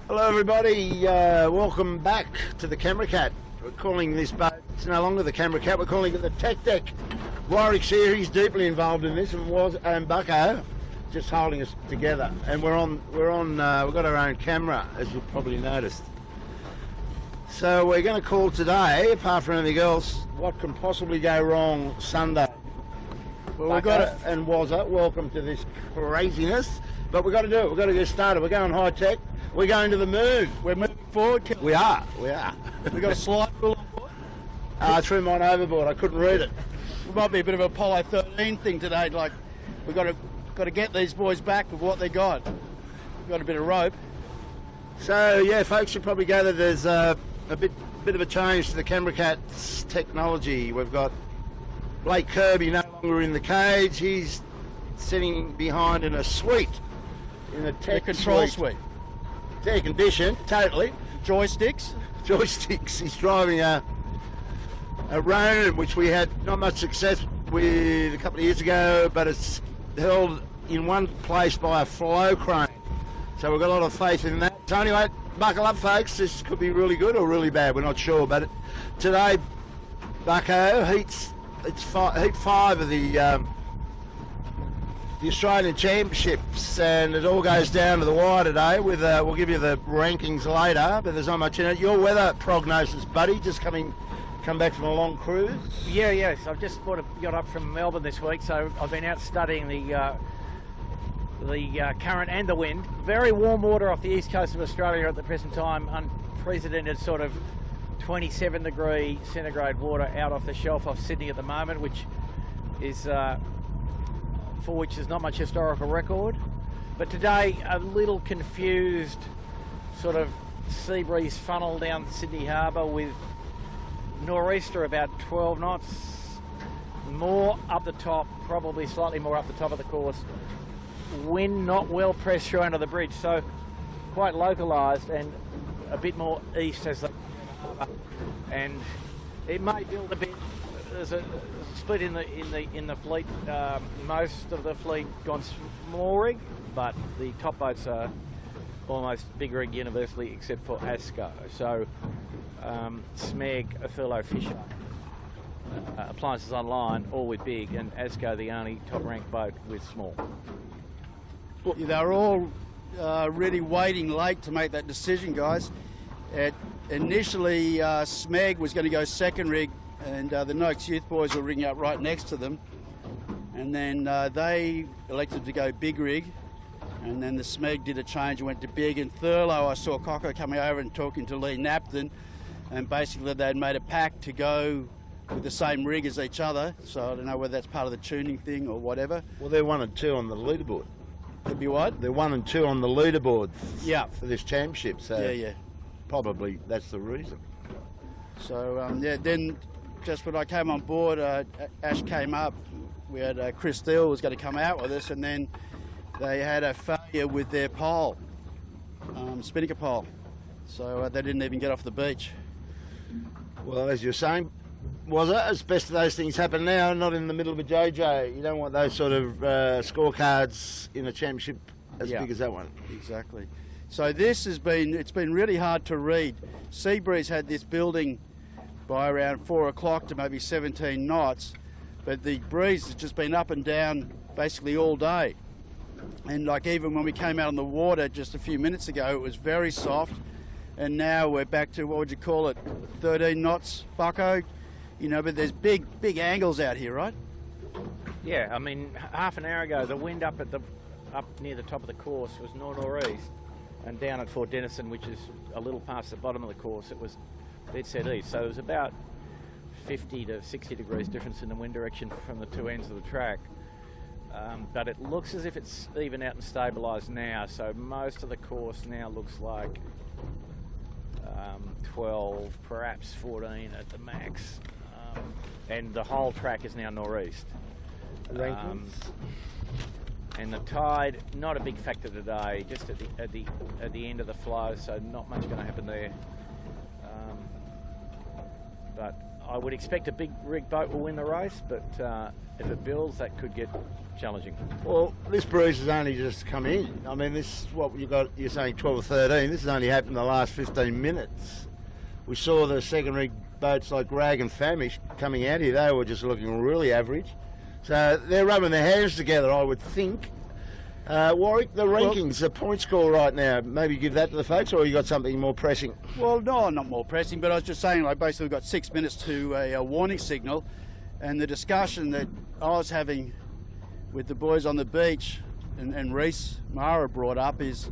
Hello everybody, welcome back to the Camera Cat. We're calling this boat, it's no longer the Camera Cat, we're calling it the Tech Deck. Warwick's here, he's deeply involved in this, and Bucko just holding us together. And we've got our own camera, as you've probably noticed. So we're going to call today, apart from anything else, what can possibly go wrong Sunday. Well, we've got it, and Wazza, welcome to this craziness. But we've got to do it, we've got to get started. We're going high tech, we're going to the moon. We're moving forward. We are. We've got a slide rule on board? I threw mine overboard, I couldn't read it. It might be a bit of an Apollo 13 thing today, like we've got to get these boys back with what they got. We've got a bit of rope. So yeah, folks should probably gather there's a bit of a change to the Camera Cat's technology. We've got Blake Kirby no longer in the cage, he's sitting behind in a suite. In a tech control suite. It's air conditioned, totally. Joysticks. He's driving a Ronin, which we had not much success with a couple of years ago, but it's held in one place by a flow crane. So we've got a lot of faith in that. So anyway, buckle up folks, this could be really good or really bad, we're not sure. But today, Bucko, heat 5 of the Australian Championships, and it all goes down to the wire today. With we'll give you the rankings later, but there's not much in it. Your weather prognosis, buddy, just come back from a long cruise? Yes. I've just got up from Melbourne this week, so I've been out studying the current and the wind. Very warm water off the east coast of Australia at the present time. Unprecedented sort of 27-degree centigrade water out off the shelf off Sydney at the moment, which is for which there's not much historical record. But today, a little confused sort of sea breeze funnel down Sydney Harbour with nor'easter about 12 knots, more up the top, probably slightly more up the top of the course. Wind not well pressed through under the bridge, so quite localised and a bit more east as the and it may build a bit. There's a split in the fleet. Most of the fleet gone small rig, but the top boats are almost big rig universally except for ASCO. So Smeg, Thurlow, Fisher, Appliances Online, all with big, and ASCO the only top ranked boat with small. They're all really waiting late to make that decision, guys. Initially, Smeg was going to go second rig, and the Noakes Youth boys were ringing up right next to them. And then they elected to go big rig, and then the Smeg did a change and went to big. And Thurlow, I saw Coxon coming over and talking to Lee Napton, and basically they'd made a pact to go with the same rig as each other. So I don't know whether that's part of the tuning thing or whatever. Well, they're 1 and 2 on the leaderboard. Could be what? They're 1 and 2 on the leaderboard. Yeah. For this championship. So yeah. Probably that's the reason. So then just when I came on board, Ash came up. We had Chris Steele was going to come out with us, and then they had a failure with their pole, spinnaker pole. So they didn't even get off the beach. Well, as you're saying, was it? As best of those things happen now, not in the middle of a JJ. You don't want those sort of scorecards in a championship as big as that one. Exactly. So this it's been really hard to read. Seabreeze had this building by around 4 o'clock to maybe 17 knots, but the breeze has just been up and down basically all day. And like even when we came out on the water just a few minutes ago, it was very soft, and now we're back to, what would you call it, 13 knots, Bucko? You know, but there's big angles out here, right? Yeah, I mean, half an hour ago, the wind up near the top of the course was north-nor'east, and down at Fort Denison, which is a little past the bottom of the course, it was dead set east. So it was about 50 to 60 degrees difference in the wind direction from the two ends of the track. But it looks as if it's even out and stabilised now, so most of the course now looks like 12, perhaps 14 at the max. And the whole track is now nor'east. And the tide, not a big factor today, just at the end of the flow, so not much going to happen there. But I would expect a big rig boat will win the race, but if it builds, that could get challenging. Well, this breeze has only just come in. I mean, this is what you're saying 12 or 13. This has only happened in the last 15 minutes. We saw the second rig boats like Rag and Famish coming out here. They were just looking really average. So they're rubbing their hands together, I would think. Warwick, the rankings, the point score right now, maybe give that to the folks, or you got something more pressing? Well, no, not more pressing, but I was just saying, like, basically we've got 6 minutes to a warning signal, and the discussion that I was having with the boys on the beach and Reese Mara brought up is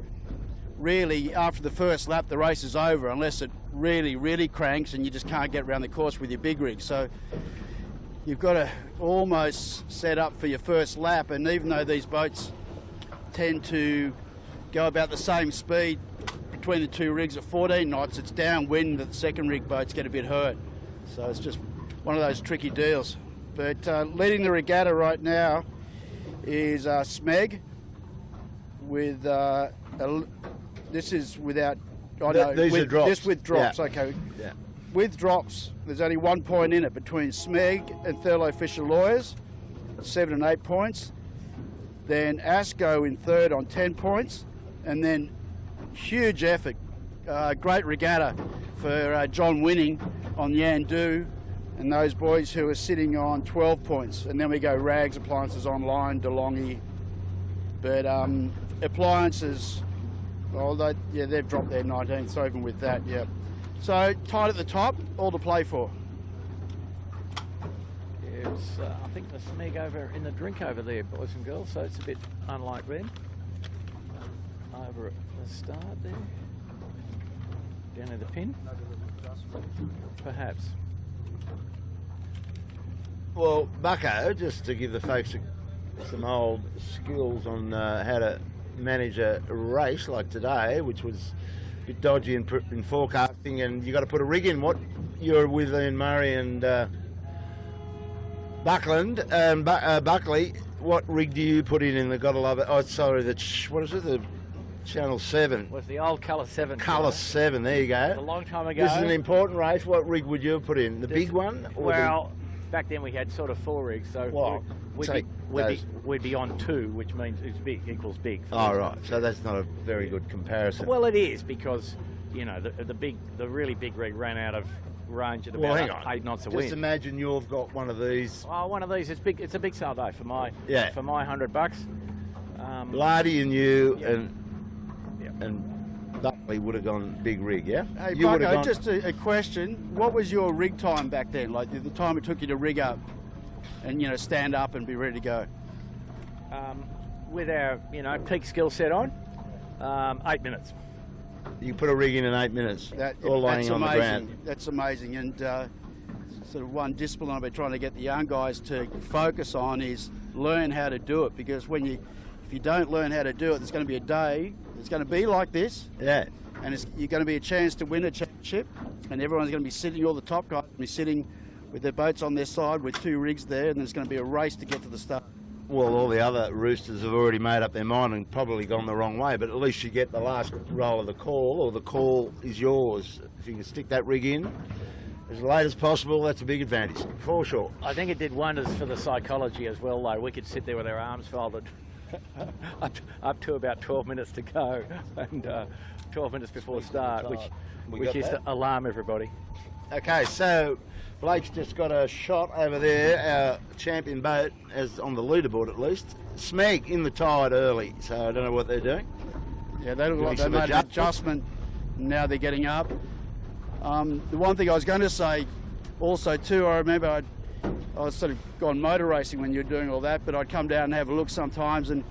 really after the first lap the race is over unless it really cranks and you just can't get around the course with your big rig. So you've got to almost set up for your first lap, and even though these boats tend to go about the same speed between the two rigs at 14 knots, it's downwind that the second rig boats get a bit hurt. So it's just one of those tricky deals. But leading the regatta right now is Smeg with this is without. Oh no, these are drops. This with drops. Yeah. Okay. Yeah. With drops, there's only 1 point in it between Smeg and Thurlow Fisher Lawyers, 7 and 8 points. Then Asco in third on 10 points, and then huge effort, great regatta for John Winning on Yandu, and those boys who are sitting on 12 points. And then we go Rags, Appliances Online, DeLonghi. But Appliances, well, they've dropped their 19th, so even with that, yeah. So tight at the top, all to play for. Yeah, it's, I think the Smeg over in the drink over there, boys and girls, so it's a bit unlike them. Over at the start there. Down at the pin. Perhaps. Well, Bucko, just to give the folks some old skills on how to manage a race like today, which was a bit dodgy in forecasting, and you got to put a rig in. What you're with Ian Murray and Buckland and Buckley, what rig do you put in the Gotta Love It? Oh, sorry, what is it? The Channel 7. Was the old Colour 7. Colour 7, there you go. A long time ago. This is an important race. What rig would you have put in? The big one? Or well, back then we had sort of 4 rigs, so well, we'd be on 2, which means it's big equals big. Oh, right. So that's not a very good comparison. Well, it is, because, you know, the really big rig ran out of range at about 8 knots a wind. Just imagine you've got one of these. Oh, one of these is big. It's a big sale day for my $100. Lardy and you and Buckley would have gone big rig, yeah? Hey, Bucko, just a question. What was your rig time back then? Like the time it took you to rig up and, you know, stand up and be ready to go? With our, you know, peak skill set on, 8 minutes. You put a rig in 8 minutes, all laying on the ground. That's amazing. And sort of one discipline I've been trying to get the young guys to focus on is learn how to do it, because if you don't learn how to do it, there's going to be a day it's going to be like this. Yeah. And you're going to be a chance to win a championship, and everyone's going to be sitting, all the top guys will be sitting with their boats on their side with 2 rigs there, and there's going to be a race to get to the start. Well, all the other roosters have already made up their mind and probably gone the wrong way, but at least you get the last roll of the call, or the call is yours. If you can stick that rig in as late as possible, that's a big advantage, for sure. I think it did wonders for the psychology as well, though. We could sit there with our arms folded up to about 12 minutes to go, and 12 minutes before start, which is to alarm everybody. Okay, so Blake's just got a shot over there, our champion boat, as on the leaderboard at least. Smeg in the tide early, so I don't know what they're doing. Yeah, they look like they made an adjustment. Now they're getting up. The one thing I was going to say also too, I remember I was sort of gone motor racing when you were doing all that, but I'd come down and have a look sometimes, and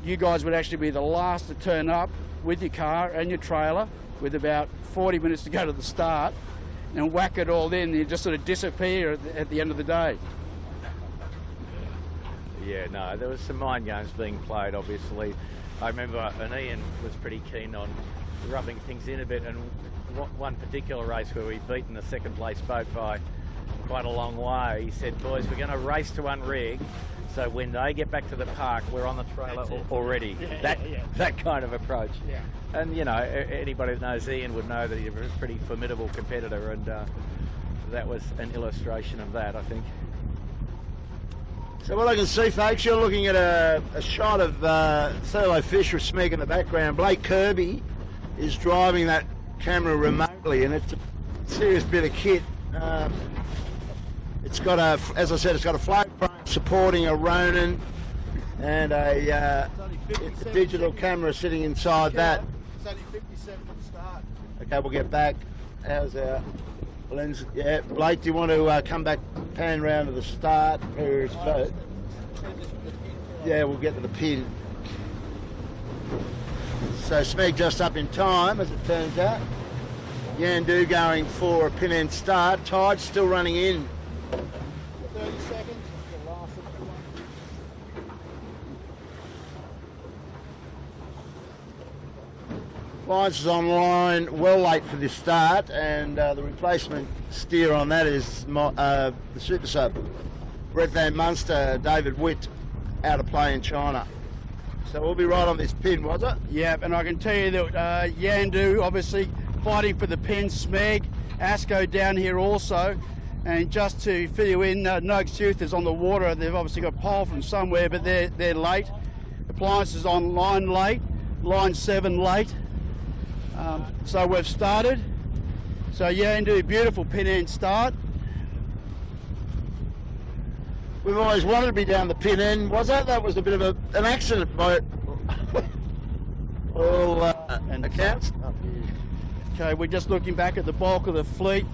you guys would actually be the last to turn up with your car and your trailer with about 40 minutes to go to the start, and whack it all in, and you just sort of disappear at the end of the day. Yeah, no, there was some mind games being played, obviously. I remember, and Ian was pretty keen on rubbing things in a bit, and one particular race where we'd beaten the second place boat by quite a long way, he said, boys, we're going to race to one rig, so when they get back to the park, we're on the trailer already. That kind of approach. And, you know, anybody that knows Ian would know that he was a pretty formidable competitor, and that was an illustration of that, I think. So what I can see, folks, you're looking at a shot of Thurlow Fish with Smeg in the background. Blake Kirby is driving that camera remotely, and it's a serious bit of kit. It's got as I said, it's got a float frame supporting a Ronin and a digital camera sitting inside that. It's only 57 at the start. Okay, we'll get back. How's our lens? Yeah, Blake, do you want to come back, pan round to the start? Yeah, we'll get to the pin. So Smeg just up in time, as it turns out. Yandu going for a pin end start. Tide still running in. 30 seconds. Lines is online, well late for this start, and the replacement steer on that is the Super Sub. Brett Van Munster, David Witt, out of play in China. So we'll be right on this pin, was it? Yeah, and I can tell you that Yandu obviously fighting for the pin. Smeg, Asco down here also. And just to fill you in, Noakes Youth is on the water. They've obviously got pole from somewhere, but they're late. Appliance is on line late, line 7 late. So we've started. So Yandu, beautiful pin end start. We've always wanted to be down the pin end, was it? That was a bit of an accident by all accounts. Okay, we're just looking back at the bulk of the fleet,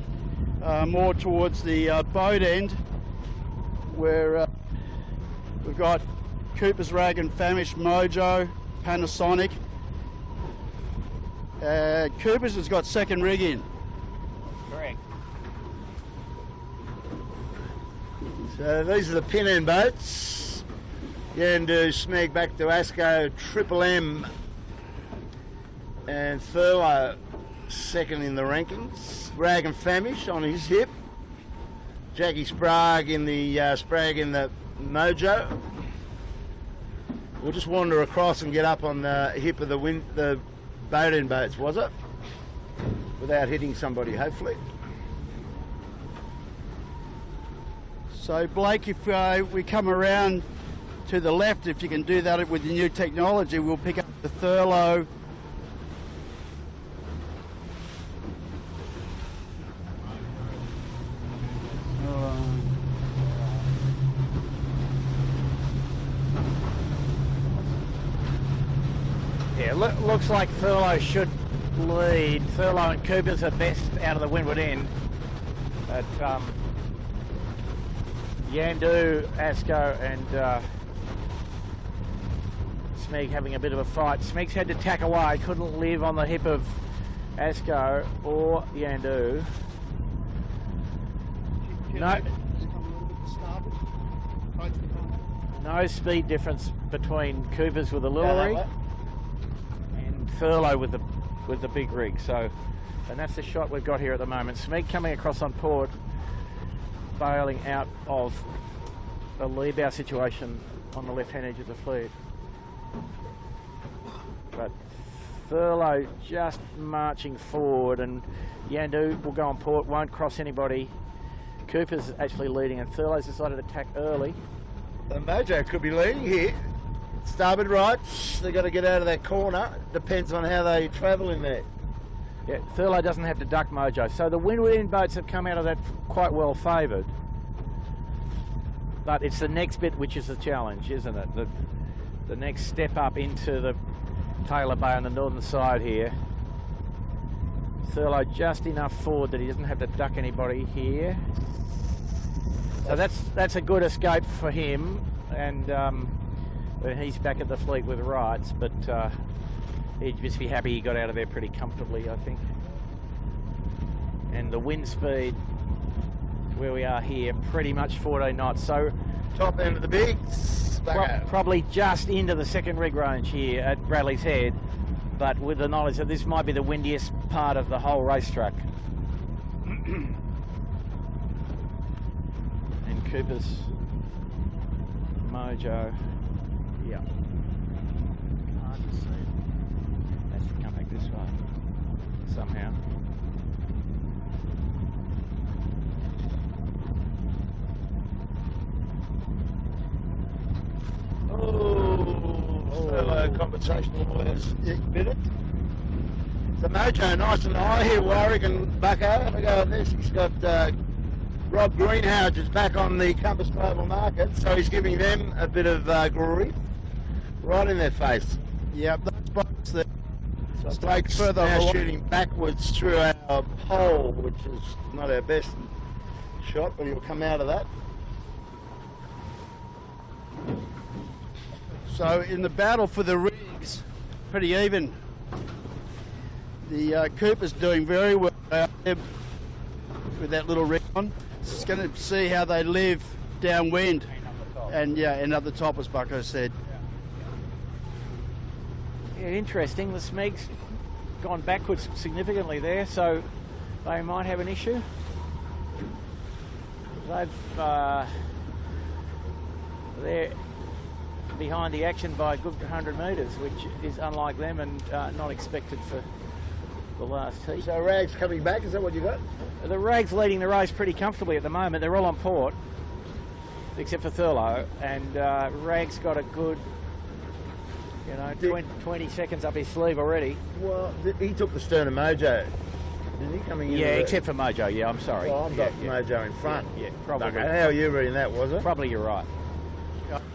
more towards the boat end, where we've got Cooper's Rag and Famish, Mojo, Panasonic. Cooper's has got second rig in. Correct. So these are the pin end boats. Yandu, Smeg back to Asco, Triple M, and Thurlow second in the rankings. Rag and Famish on his hip. Jackie Sprague in the Mojo. We'll just wander across and get up on the hip of the boat end boats, was it? Without hitting somebody, hopefully. So Blake, if we come around to the left, if you can do that with the new technology, we'll pick up the Thurlow. Yeah, looks like Thurlow should lead. Thurlow and Cooper's are best out of the windward end. But Yandu, Asco and Smeg having a bit of a fight. Smeg's had to tack away, couldn't live on the hip of Asco or Yandu. No speed difference between Cooper's with a little rig and Thurlow with the big rig. So, and that's the shot we've got here at the moment. Smeg coming across on port, bailing out of the lee bow situation on the left-hand edge of the fleet. But Thurlow just marching forward, and Yandu will go on port, won't cross anybody. Cooper's actually leading, and Thurlow's decided to attack early. The Mojo could be leading here. Starboard right, they've got to get out of that corner. Depends on how they travel in there. Yeah, Thurlow doesn't have to duck Mojo. So the windward end boats have come out of that quite well favoured. But it's the next bit which is the challenge, isn't it? The next step up into the Taylor Bay on the northern side here. Thurlow just enough forward that he doesn't have to duck anybody here. So that's a good escape for him, and he's back at the fleet with rights, but he'd just be happy he got out of there pretty comfortably, I think. And the wind speed where we are here, pretty much 14 knots. So top end of the bigs. Probably just into the second rig range here at Bradley's Head, but with the knowledge that this might be the windiest part of the whole racetrack. And Cooper's Mojo, yeah. Hard to see. Has to come back this way somehow. conversational lawyers minute. So Mojo, nice and high here, Warwick and Bucko. Have a go at this. He's got Rob Greenhouse is back on the Compass Global Market, so he's giving them a bit of glory right in their face. Yep, those boats there. So Blake's further now along. shooting backwards through our pole, which is not our best shot, but he'll come out of that. So in the battle for the rigs, pretty even. The Cooper's doing very well out there with that little rig on. It's going to see how they live downwind. And yeah, and up the top, as Bucko said. Yeah, interesting. The Smeg's gone backwards significantly there, so they might have an issue. They're behind the action by a good 100 metres, which is unlike them and not expected for the last heat. So Rag's coming back, is that what you got? The Rag's leading the race pretty comfortably at the moment. They're all on port, except for Thurlow, and Rag's got a good, 20 seconds up his sleeve already. Well, he took the stern of Mojo, didn't he, coming in? Yeah, except for Mojo, yeah, I'm sorry. Well, I've got Mojo in front. Yeah, probably. Okay, how are you reading that, was it? Probably you're right.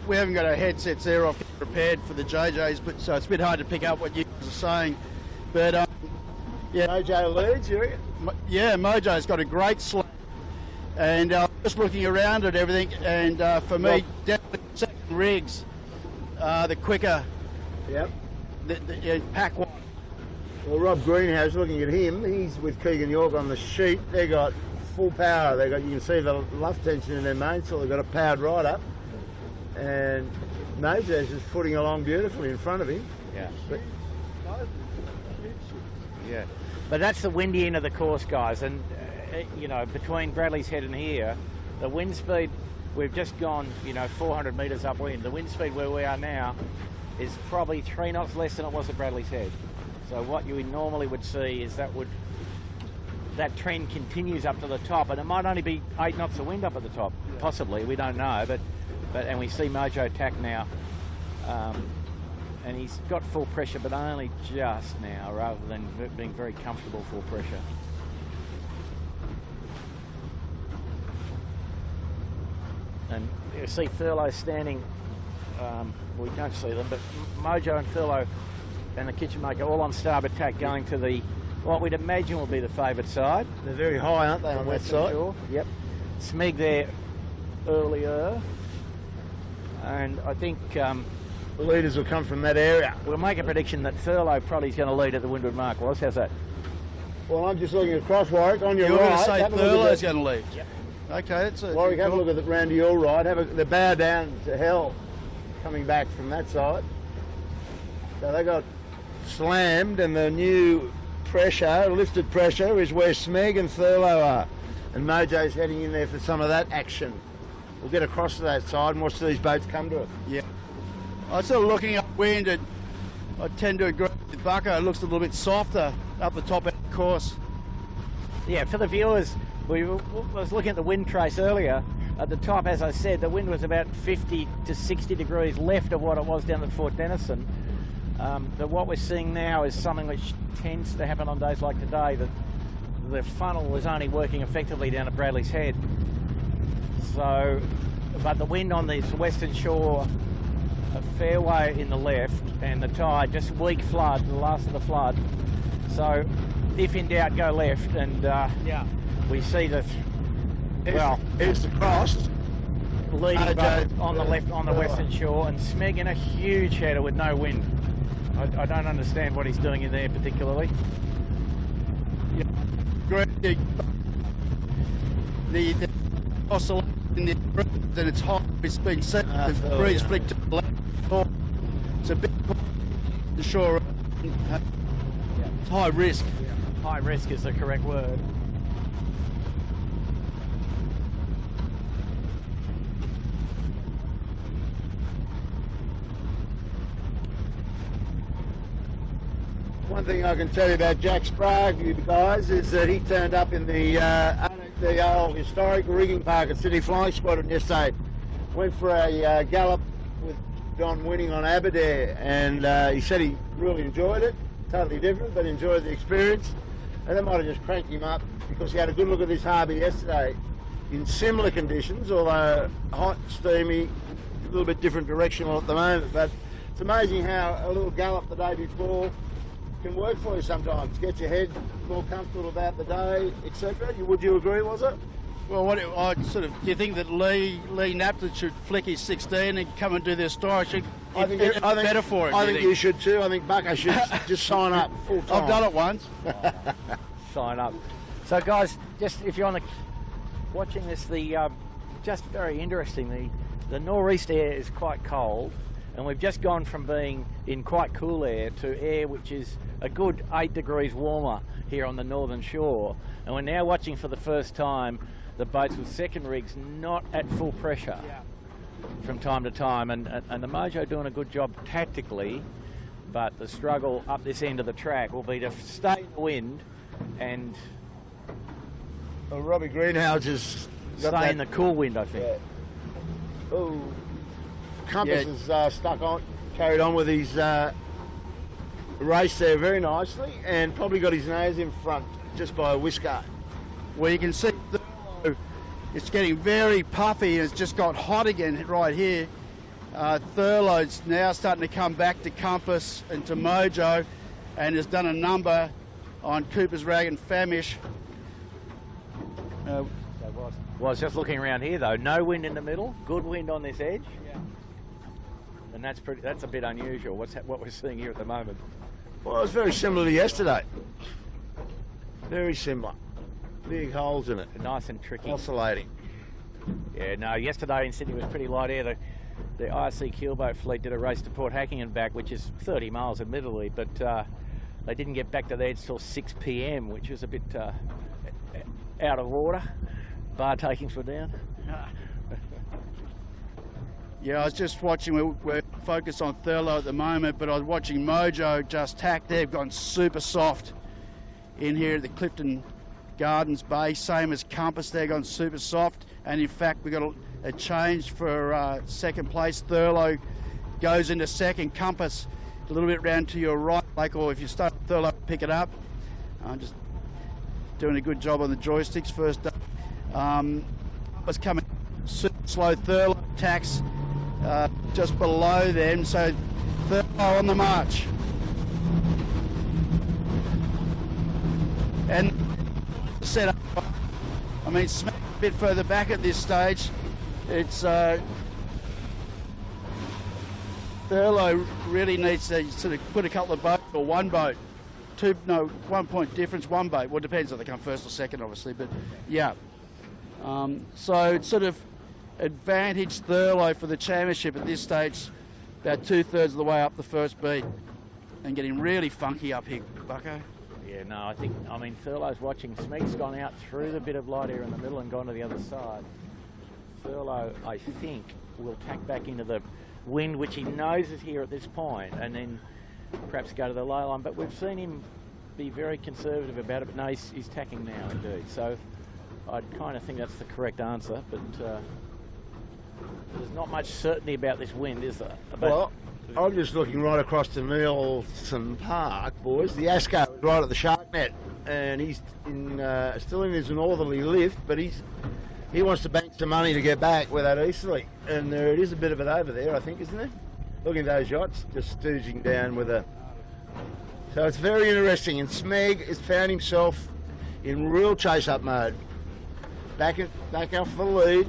We haven't got our headsets there off prepared for the JJs, but so it's a bit hard to pick up what you guys are saying. But yeah, Mojo leads, you reckon? Yeah, Mojo's got a great slate, and just looking around at everything, and for me, definitely second rigs, the quicker. Yep. The pack one. Well, Rob Greenhouse, looking at him, he's with Keegan York on the sheet. They got full power. You can see the luff tension in their mainsail. They've got it powered right up. And Mojo's just footing along beautifully in front of him. Yeah. But that's the windy end of the course, guys. And, between Bradley's Head and here, the wind speed, we've just gone, 400 metres upwind. The wind speed where we are now is probably 3 knots less than it was at Bradley's Head. So what you normally would see is that trend continues up to the top, and it might only be 8 knots of wind up at the top, possibly, we don't know, and we see Mojo tack now, and he's got full pressure, but only just now, rather than being very comfortable full pressure. And you see Thurlow standing, we don't see them, but Mojo and Thurlow and the kitchen maker all on starboard tack, going to what we'd imagine will be the favoured side. They're very high, aren't they, on that side? Shore. Yep. Smeg there earlier, and I think the leaders will come from that area. We'll make a prediction that Thurlow probably is going to lead at the windward mark. How's that? Well, I'm just looking across, Warwick, on your You're right. going to say Thurlow's going to lead? Yep. Okay, that's a... Warwick, have a look at it round to your right. The bow down to hell coming back from that side. So they got slammed, and the new pressure, lifted pressure, is where Smeg and Thurlow are. And Mojo's heading in there for some of that action. We'll get across to that side and watch these boats come to it. Yeah. I was sort of looking upwind, and I tend to agree with Bucko. It looks a little bit softer up the top of the course. Yeah, for the viewers, I was looking at the wind trace earlier. At the top, as I said, the wind was about 50 to 60 degrees left of what it was down at Fort Denison. But what we're seeing now is something which tends to happen on days like today, that the funnel was only working effectively down at Bradley's Head. So, but the wind on this western shore, a fairway in the left, and the tide, just weak flood, the last of the flood. So, if in doubt, go left, and we see the, here's the cross. leading boat on the left, on the western shore, and Smeg in a huge header with no wind. I don't understand what he's doing in there particularly. The oscillation in the breeze, and it's hot, it's being set, the breeze flicked to the left. It's a bit the shore. It's high risk. High risk is the correct word. One thing I can tell you about Jack Sprague, you guys, is that he turned up in the old historic rigging park at Sydney Flying Squadron yesterday. Went for a gallop with on winning on Aberdare, and he said he really enjoyed it. Totally different, but enjoyed the experience. And that might have just cranked him up because he had a good look at this harbour yesterday in similar conditions, although hot, steamy, a little bit different directional at the moment. But it's amazing how a little gallop the day before can work for you sometimes. Get your head more comfortable about the day, etc. Would you agree, was it? Well, do you think that Lee Napton should flick his 16 and come and do this story? I think it's better for him. I think you should too. I think Bucko should just sign up full time. I've done it once. Sign up. So, guys, just if you're watching this, just very interesting. The northeast air is quite cold, and we've just gone from being in quite cool air to air which is a good 8 degrees warmer here on the northern shore, and we're now watching for the first time the boats with second rigs not at full pressure from time to time, and the Mojo doing a good job tactically, but the struggle up this end of the track will be to stay in the wind and Robbie Greenhouse has stay in the cool wind, I think. Yeah. Oh, Compass is stuck on, carried on with his race there very nicely, and probably got his nose in front just by a whisker. Well, you can see it's getting very puffy, and it's just got hot again right here. Thurlow's now starting to come back to Compass and to Mojo, and has done a number on Cooper's Rag and Famish. Well, I was just looking around here though. No wind in the middle, good wind on this edge, and that's a bit unusual. What we're seeing here at the moment. Well, it's very similar to yesterday. Very similar. Big holes in it. Nice and tricky. Oscillating. Yeah, no, yesterday in Sydney was pretty light air. The IRC keelboat fleet did a race to Port Hacking and back, which is 30 miles admittedly, but they didn't get back to the edge till 6 p.m, which was a bit out of order. Bar takings were down. Yeah, I was just watching, we're focused on Thurlow at the moment, but I was watching Mojo just tack. They've gone super soft in here at the Clifton Gardens base, same as Compass. They've gone super soft, and in fact we got a change for second place. Thurlow goes into second, Compass a little bit round to your right, like, or if you start Thurlow, pick it up. Just doing a good job on the joysticks first up. Was coming super slow. Thurlow tacks just below them, so Thurlow on the march. And set up, I mean, smack a bit further back at this stage. It's Thurlow really needs to sort of put a couple of boats, or one boat, 1 point difference, one boat. Well, it depends if they come first or second, obviously, but yeah. So it's sort of advantage Thurlow for the championship at this stage, about 2/3 of the way up the first beat, and getting really funky up here, Bucko. Yeah, no, I mean, Thurlow's watching. Smeg's gone out through the bit of light air in the middle and gone to the other side. Thurlow, I think, will tack back into the wind, which he knows is here at this point, and then perhaps go to the low line. But we've seen him be very conservative about it, but no, he's tacking now indeed. So I kind of think that's the correct answer, but there's not much certainty about this wind, is there? Well, I'm just looking right across to Nielsen Park, boys. The Asco is right at the shark net, and he's still in his northerly lift, but he wants to bank some money to get back with that easterly. And there it is, a bit of it over there, I think, isn't there? Look at those yachts just stooging down with a... So it's very interesting, and Smeg has found himself in real chase-up mode. Back off the lead,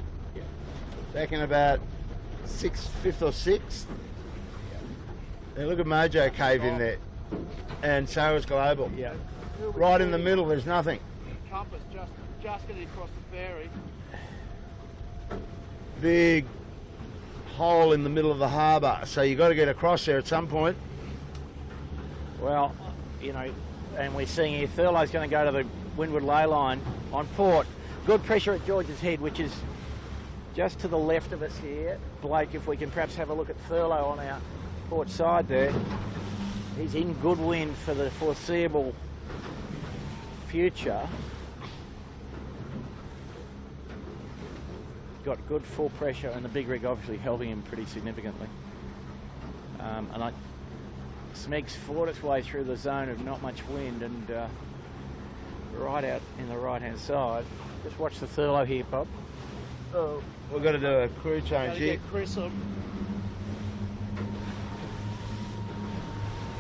back in about 5th or 6th. And look at Mojo cave in there, and so is Global. Yeah. Right in the middle, there's nothing. Compass just getting across the ferry. Big hole in the middle of the harbour, so you've got to get across there at some point. Well, you know, and we're seeing here Thurlow's going to go to the windward ley line on port. Good pressure at George's Head, which is just to the left of us here. Blake, if we can perhaps have a look at Thurlow on our port side there. He's in good wind for the foreseeable future. Got good full pressure, and the big rig obviously helping him pretty significantly. And Smeg's fought its way through the zone of not much wind and right out in the right-hand side. Just watch the Thurlow here, Bob. Oh, we've got to do a crew change here. Get Chris on.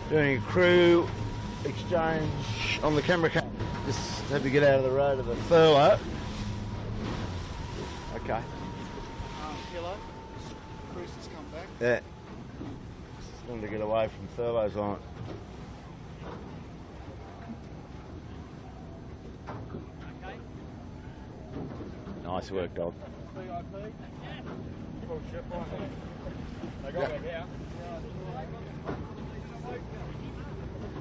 Doing a crew exchange on the camera cat. Just have to get out of the road of the Thurlow. Okay. Kilo. Chris has come back. Yeah. Just wanted to get away from Thurlow's line. Nice work, dog.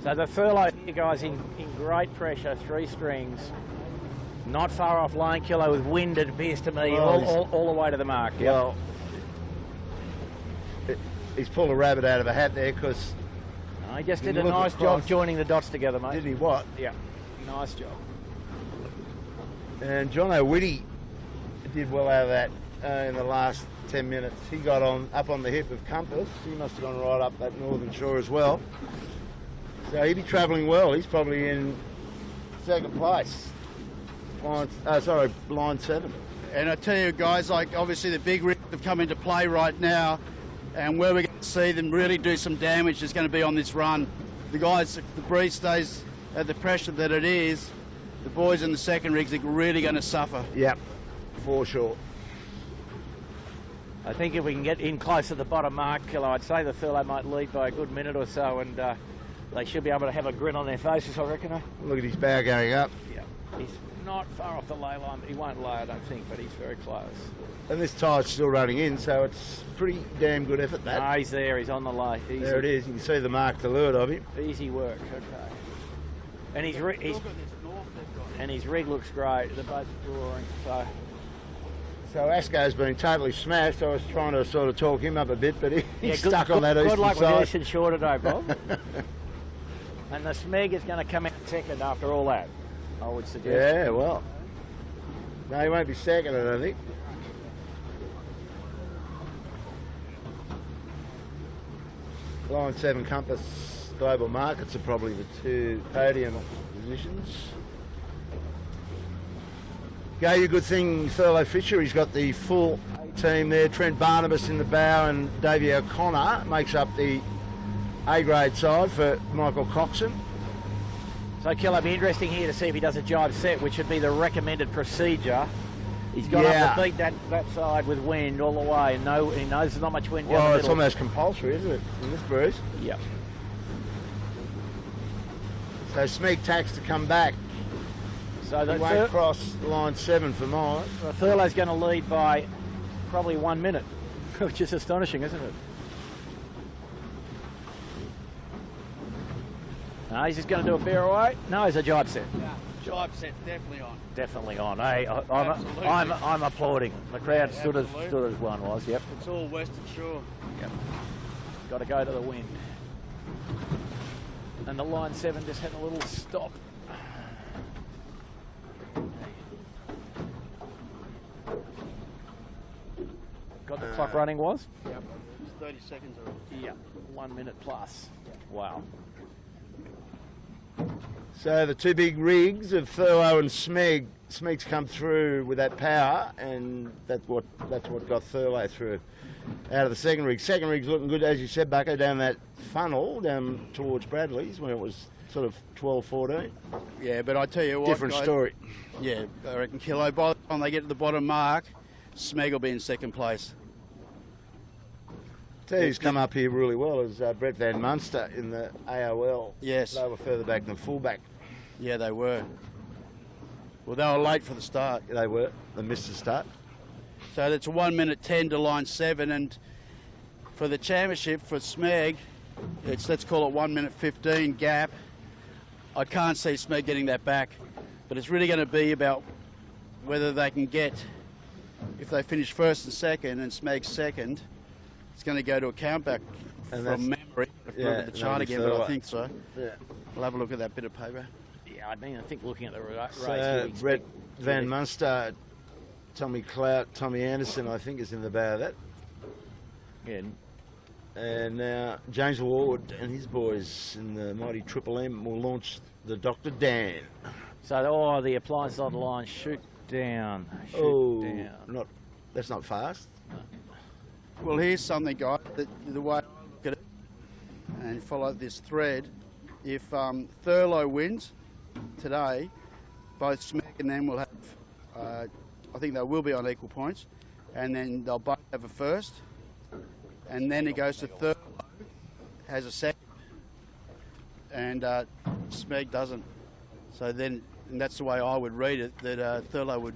So the Thurlow here, guys, in great pressure, 3 strings. Not far off line, Kilo, with wind, it appears to me, Well, all the way to the mark. Yep. Well, he's pulled a rabbit out of a hat there because... He just did you a look nice across- job joining the dots together, mate. Did he what? Yeah, nice job. And John O'Witty did well out of that in the last 10 minutes. He got up on the hip of Compass. He must have gone right up that northern shore as well. So he'd be travelling well. He's probably in second place. Line 7. And I tell you guys, like obviously the big rigs have come into play right now, and where we're going to see them really do some damage is going to be on this run. The guys, if the breeze stays at the pressure that it is, the boys in the second rigs are really going to suffer. Yep, for sure. I think if we can get in close to the bottom mark, Kilo, I'd say the Thurlow might lead by a good minute or so, and they should be able to have a grin on their faces, I reckon. Look at his bow going up. Yeah, he's not far off the lay line, but he won't lay, I don't think, but he's very close. And this tide's still running in, so it's pretty damn good effort, that. No, he's there, he's on the lay. Easy. There it is. You can see the mark to leeward of him. Easy work, okay. And his rig looks great, the boat's roaring, so... So Asco's been totally smashed. I was trying to sort of talk him up a bit, but he's stuck on that good eastern luck side. with Eastern Shore today, Bob. And the Smeg is going to come out second after all that, I would suggest. Yeah, well. No, he won't be second, I don't think. Line 7 Compass Global Markets are probably the 2 podium positions. Gave you a good thing, Thurlow Fisher. He's got the full team there. Trent Barnabas in the bow and Davey O'Connor makes up the A-grade side for Michael Coxon. So, Kill, it'll be interesting here to see if he does a jibe set, which would be the recommended procedure. He's got up to beat that side with wind all the way, and he knows there's not much wind down the Well, middle. it's almost compulsory, isn't it, in this breeze? Yeah. So Smeg tacks to come back. So He won't cross line 7 for mine. the Thurlow's going to lead by probably 1 minute, which is astonishing, isn't it? No, he's just going to do a bear away. No, it's a jibe set. Yeah, jibe set definitely on. Definitely on. Hey, I'm applauding. The crowd stood as one was. Yep. It's all Western Shore. Yep. Got to go to the wind. And the line 7 just had a little stop. Got the clock running, was? Yep. It's 30 seconds already. Yeah. 1 minute plus. Wow. So the 2 big rigs of Thurlow and Smeg. Smeg's come through with that power, and that's what got Thurlow through out of the second rig. Second rig's looking good, as you said, Bucko, down that funnel down towards Bradley's when it was sort of 12-14. Yeah, but I tell you what, Different guys, story. Yeah, I reckon Kilo, by the time they get to the bottom mark, Smeg will be in second place. Tell you who's come up here really well is Brett Van Munster in the AOL. Yes. They were further back than fullback. Yeah, they were. Well, they were late for the start. They were. They missed the start. So that's a 1 minute 10 to line 7, and for the championship for Smeg, it's, let's call it 1 minute 15 gap. I can't see Smeg getting that back, but it's really going to be about whether they can get, if they finish first and second and Smeg second, it's going to go to a countback And from memory. I've look at the chart again, but I think so. Yeah. We'll have a look at that bit of paper. Yeah, I mean, I think looking at the race, So Brett Van Munster, Tommy Clout, Tommy Anderson, I think, is in the bow of that. Yeah, And now James Ward and his boys in the mighty Triple M will launch the Dr. Dan. So the appliances on the line, shoot down, down. That's not fast. Well, here's something, guys, the way I look at it and follow this thread. If Thurlow wins today, both Smeg and them will have, I think they will be on equal points, and then they'll both have a first, and then it goes to Thurlow, has a second, and Smeg doesn't. So then, and that's the way I would read it, that Thurlow would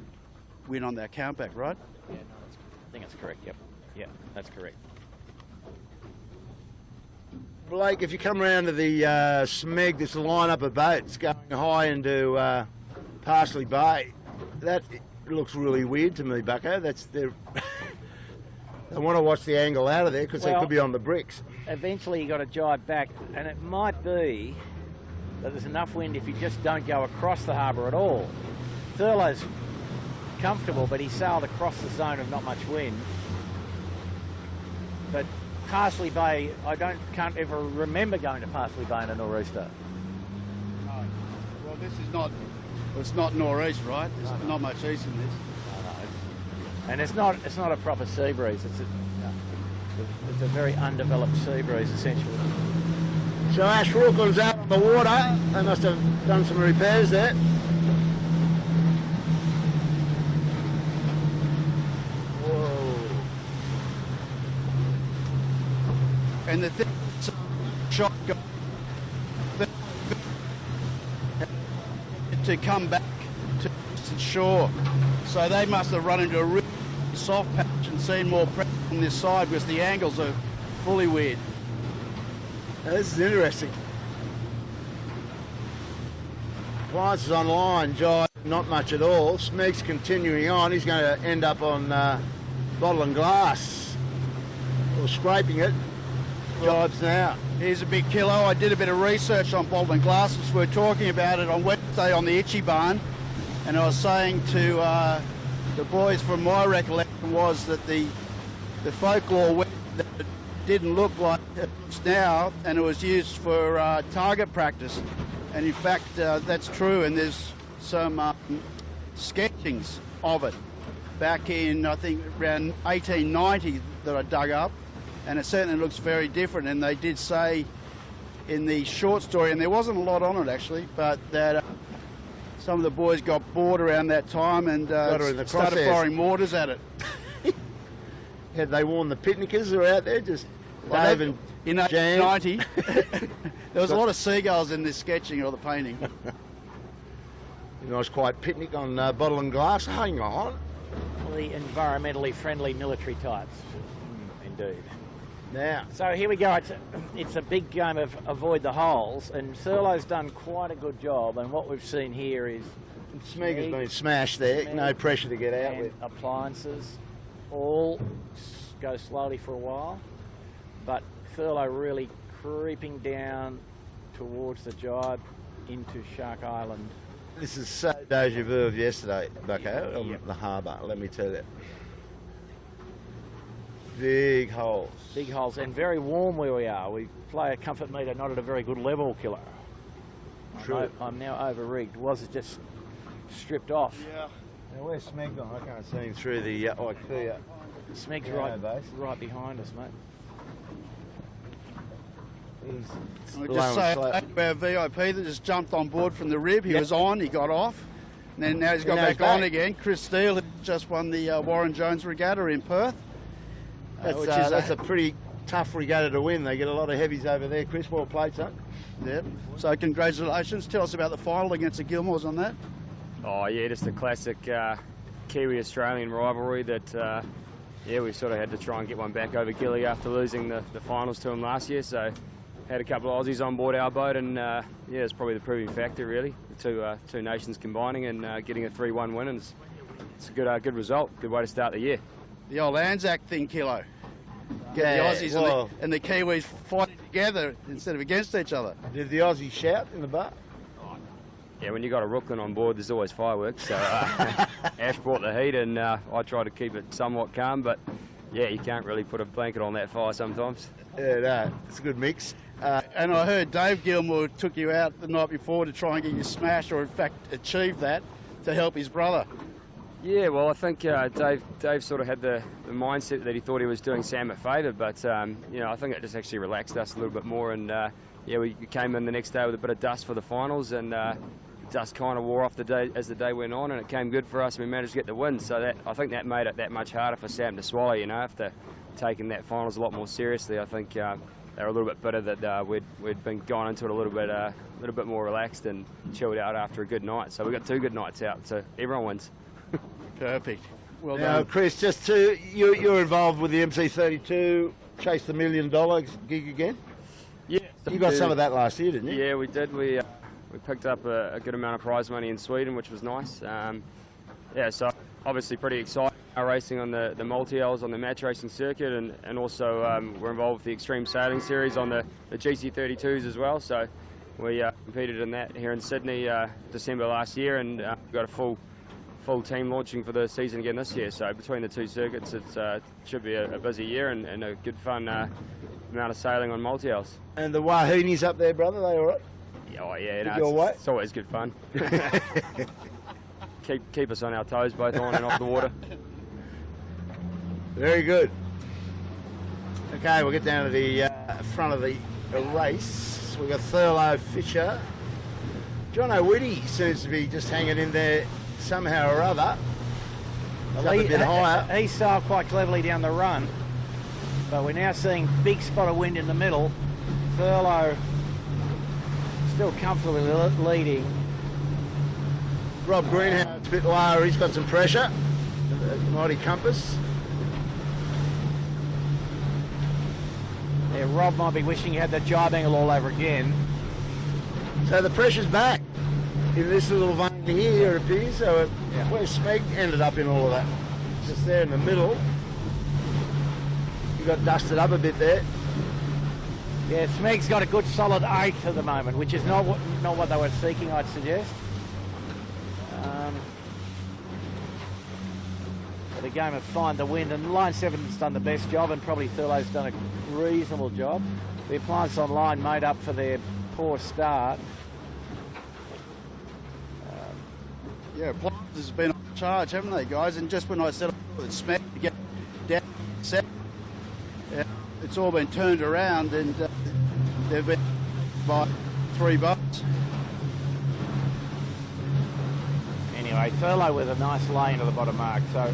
win on their countback, right? Yeah, no, I think that's correct, yep. Yeah, that's correct. Blake, if you come round to the Smeg, there's a lineup of boats going high into Parsley Bay. That looks really weird to me, Bucko. That's their. They want to watch the angle out of there because they could be on the bricks. Eventually you got to jibe back, and it might be that there's enough wind if you just don't go across the harbour at all. Thurlow's comfortable, but he sailed across the zone of not much wind. But Parsley Bay, can't ever remember going to Parsley Bay in a nor'easter. No. Well, this is not. It's not nor'east, right? There's not much east in this. No. And it's not a proper sea breeze. It's a very undeveloped sea breeze, essentially. So Ash Rookland's out on the water. They must have done some repairs there. And the thing shot to come back to shore. So they must have run into a really soft patch and seen more pressure on this side because the angles are fully weird. Now, this is interesting. Appliances online, jive not much at all. Smeg's continuing on. He's going to end up on bottle and glass or scraping it. Jibes now. Here's a big kilo. I did a bit of research on bottle and glass. We were talking about it on Wednesday on the Itchy Barn, and I was saying to the boys, from my recollection, was that the folklore that it didn't look like it looks now, and it was used for target practice. And in fact, that's true, and there's some sketchings of it back in, I think, around 1890 that I dug up. And it certainly looks very different. And they did say in the short story, and there wasn't a lot on it actually, but that some of the boys got bored around that time and started firing mortars at it. Had they warned the picnickers who are out there? Just Dave and in 1890, there was a lot of seagulls in this sketching or the painting. Nice quiet picnic on bottle and glass. Hang on. Well, the environmentally friendly military types, indeed. Now, so here we go. It's a big game of avoid the holes, and Thurlow's done quite a good job. And what we've seen here is Smeg has been smashed there. No pressure to get out with. Appliances all go slowly for a while, but Thurlow really creeping down towards the jibe into Shark Island. This is so deja vu of yesterday, Bucko, on the harbour, let me tell you. Big holes. Big holes, and very warm where we are. We play a comfort meter not at a very good level, Killer. True. I'm now over-rigged. Was it just stripped off? Yeah. Now where's Smeg gone? I can't see him through the IKEA. Smeg's right behind us, mate. I just say our VIP that just jumped on board from the rib. He was on, he got off, and then now he's got back on again. Chris Steele had just won the Warren Jones Regatta in Perth. That's a pretty tough regatta to win. They get a lot of heavies over there. Chris, well played, son. Yep. So congratulations. Tell us about the final against the Gilmores on that. Oh yeah, just a classic Kiwi-Australian rivalry that we sort of had to try and get one back over Gilly after losing the finals to him last year. So had a couple of Aussies on board our boat, and it's probably the proving factor really. The two nations combining and getting a 3-1 win, and it's a good result. Good way to start the year. The old Anzac thing, Kilo. Get the Aussies and the Kiwis fighting together instead of against each other. Did the Aussies shout in the bar? Yeah, when you got a Rookland on board, there's always fireworks. So Ash brought the heat, and I tried to keep it somewhat calm. But yeah, you can't really put a blanket on that fire sometimes. Yeah, no, it's a good mix. And I heard Dave Gilmore took you out the night before to try and get you smashed, or in fact achieve that, to help his brother. Yeah, well, I think Dave sort of had the mindset that he thought he was doing Sam a favour, but you know, I think it just actually relaxed us a little bit more, and yeah, we came in the next day with a bit of dust for the finals, and dust kind of wore off the day as the day went on, and it came good for us, and we managed to get the win. So that, I think that made it that much harder for Sam to swallow. You know, after taking that finals a lot more seriously, I think they were a little bit bitter that we'd been gone into it a little bit more relaxed and chilled out after a good night. So we got 2 good nights out, so everyone wins. Perfect. Well Now, done. Chris, just to you're involved with the MC32 Chase the $1 Million gig again. Yeah, You got some of that last year, didn't you? Yeah, we did. We picked up a good amount of prize money in Sweden, which was nice. Yeah, so obviously pretty excited. Racing on the multi-Ls on the match racing circuit, and also we're involved with the Extreme Sailing Series on the GC32s as well. So we competed in that here in Sydney December last year, and got a full team launching for the season again this year. So between the 2 circuits, it should be a busy year and a good fun amount of sailing on multi-Ls. And the Wahoonies up there, brother, they all right? Oh yeah, Did no, your way? it's always good fun. keep us on our toes, both on and off the water. Very good. Okay, we'll get down to the front of the race. We've got Thurlow, Fisher. John O'Witty seems to be just hanging in there somehow or other. Up a bit higher. He sailed quite cleverly down the run, but we're now seeing big spot of wind in the middle. Thurlow still comfortably leading. Rob Greenhouse a bit lower, he's got some pressure. Mighty Compass. Yeah, Rob might be wishing he had the jibe angle all over again. So the pressure's back in this little vein here, it appears. So where's Smeg ended up in all of that? Just there in the middle. You got dusted up a bit there. Yeah, Smeg's got a good solid 8th at the moment, which is not what they were seeking, I'd suggest. But a game of find the wind, and line 7's done the best job, and probably Thurlow's done a reasonable job. The appliance on line made up for their poor start. Yeah, appliances has been on charge, haven't they, guys? And just when I said it's smack to get down set, it's all been turned around, and they've been by 3 boats. Anyway, Thurlow with a nice lane to the bottom mark, so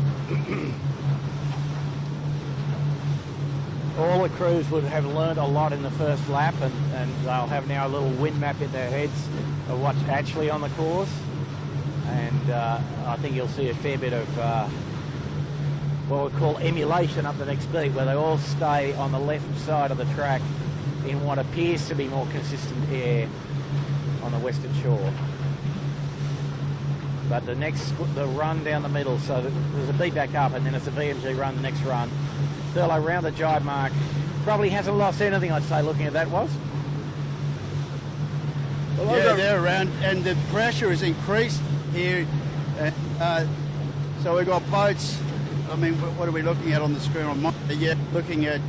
all the crews would have learned a lot in the first lap, and they'll have now a little wind map in their heads of what's actually on the course, and I think you'll see a fair bit of what we call emulation up the next beat, where they all stay on the left side of the track in what appears to be more consistent air on the western shore. But the run down the middle, so there's a beat back up, and then it's a VMG run the next run. Thurlow round the jibe mark. Probably hasn't lost anything, I'd say, looking at that, was. Well, yeah, they're around, and the pressure has increased here. So we've got boats. I mean, what are we looking at on the screen? On monitor? Yeah, looking at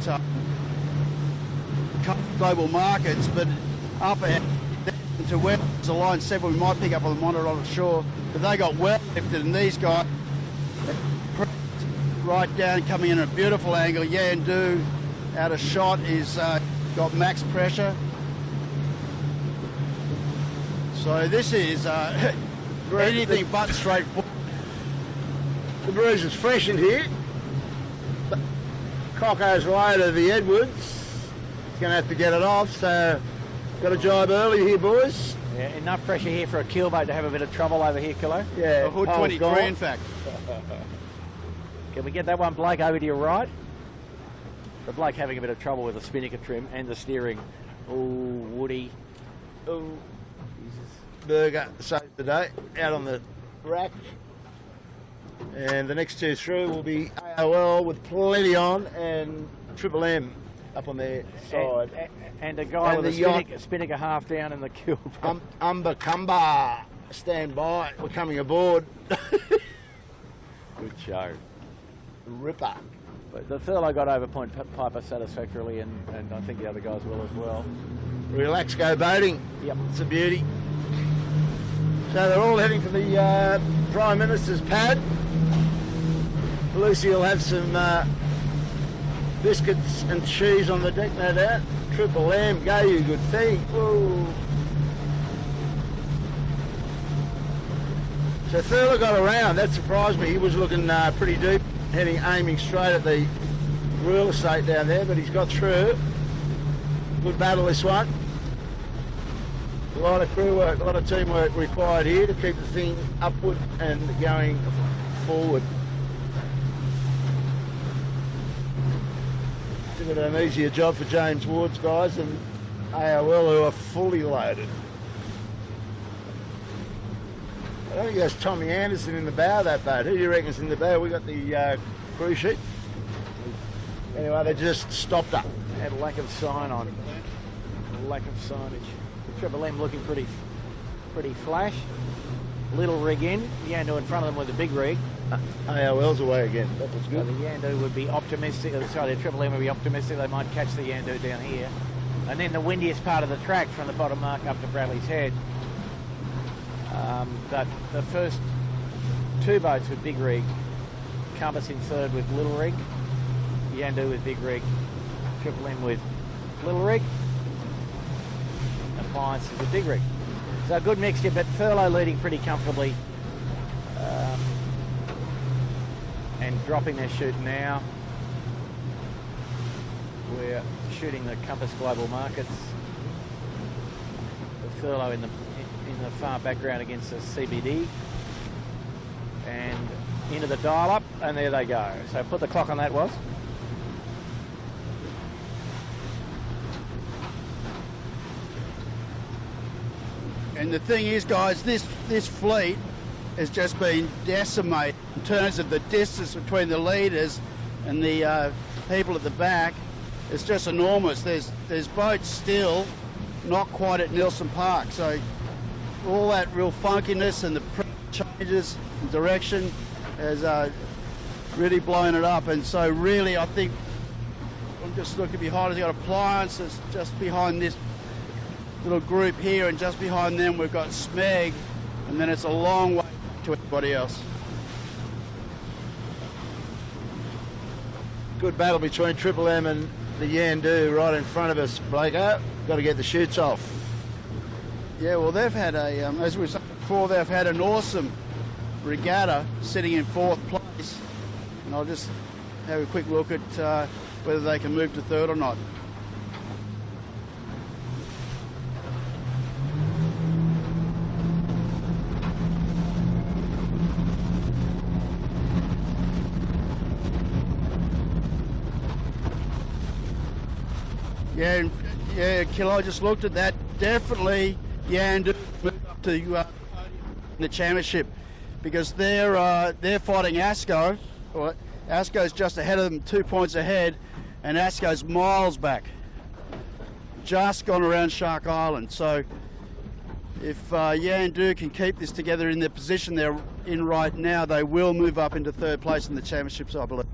global markets, but up ahead to where there's a line 7 we might pick up on the monitor on the shore, but they got well lifted, and these guys right down, coming in at a beautiful angle. Yandu out of shot is got max pressure. So this is anything but straightforward. The breeze is fresh in here. Cocko's way to the Edwards. He's going to have to get it off, so got a jibe early here, boys. Yeah, enough pressure here for a keelboat to have a bit of trouble over here, Kilo. Yeah, a hood 23 in fact. Can we get that one, Blake, over to your right? The Blake having a bit of trouble with the spinnaker trim and the steering. Oh, Woody. Oh, Jesus. Berger saved the day out on the rack. And the next 2 through will be AOL with plenty on, and Triple M up on their side. And a guy And with the a spinnaker half down in the keelboat. Umbercumber, stand by. We're coming aboard. Good show. Ripper. But the Thurlow got over Point Piper satisfactorily, and I think the other guys will as well. Relax, go boating. Yep. It's a beauty. So they're all heading for the Prime Minister's pad. Lucy will have some biscuits and cheese on the deck, no doubt. Triple M, go you good thing. Whoa. So Thurlow got around, that surprised me. He was looking pretty deep, aiming straight at the real estate down there, but he's got through. Good battle this one. A lot of crew work, a lot of teamwork required here to keep the thing upward and going forward. It's an easier job for James Ward's guys and AOL, who are fully loaded. I don't think there's Tommy Anderson in the bow of that boat. Who do you reckon's in the bow? We got the crew sheet. Anyway, they just stopped up. Had a lack of sign on. Lack of signage. Triple M looking pretty flash. Little rig in. Yandu in front of them with a big rig. AOL's away again. That was good. So the Yandu would be optimistic. Sorry, the Triple M would be optimistic they might catch the Yandu down here. And then the windiest part of the track from the bottom mark up to Bradley's Head. But the first two boats with big rig, Compass in third with little rig, Yandu with big rig, Triple M with little rig, Appliance with big rig. So a good mixture, but Thurlow leading pretty comfortably and dropping their chute now. We're shooting the Compass Global Markets. The Thurlow in the far background against the CBD, and into the dial-up, and there they go. So put the clock on that, was. And the thing is, guys, this fleet has just been decimated in terms of the distance between the leaders and the people at the back. It's just enormous. There's boats still not quite at Nelson Park, so all that real funkiness and the changes in direction has really blown it up. And so really, I think, I'm just looking behind us, we've got Appliances just behind this little group here, and just behind them we've got Smeg, and then it's a long way to everybody else. Good battle between Triple M and the Yandu right in front of us, Blako. Got to get the chutes off. Yeah, well, they've had a, as we said before, they've had an awesome regatta sitting in fourth place. And I'll just have a quick look at whether they can move to third or not. Yeah, Kill, I just looked at that. Definitely Yandu moved up to the championship, because they're fighting Asco. Well, Asco's just ahead of them, 2 points ahead, and Asco's miles back. Just gone around Shark Island. So if Yandu can keep this together in the position they're in right now, they will move up into third place in the championships, I believe.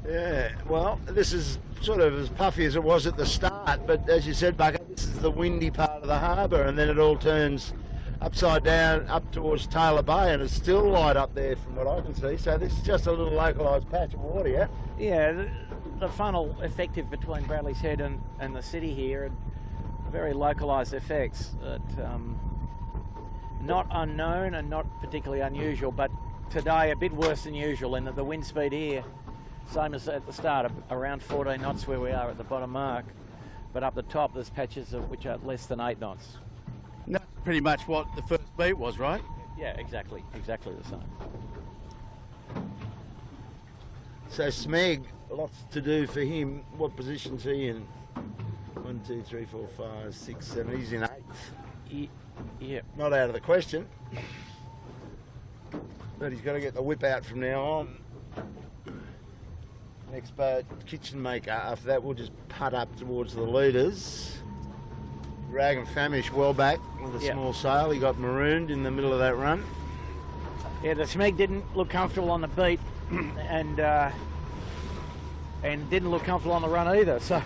Yeah, well, this is sort of as puffy as it was at the start, but as you said, Bucko, this is the windy part of the harbour, and then it all turns upside down up towards Taylor Bay, and it's still light up there from what I can see. So this is just a little localised patch of water, yeah? Yeah, the funnel effective between Bradley's Head and the city here, and very localised effects that not unknown and not particularly unusual, but today a bit worse than usual in that the wind speed here, same as at the start, around 14 knots where we are at the bottom mark, but up the top there's patches of which are less than 8 knots. That's pretty much what the first beat was, right? Yeah, exactly the same. So Smeg, lots to do for him. What position's he in? 1, 2, 3, 4, 5, 6, 7. He's in 8th. Yeah. Not out of the question. But he's got to get the whip out from now on. Next boat, Kitchen Maker. After that, we'll just putt up towards the leaders. Dragon Famish well back with a small sail. He got marooned in the middle of that run. Yeah, the Smeg didn't look comfortable on the beat, and and didn't look comfortable on the run either. So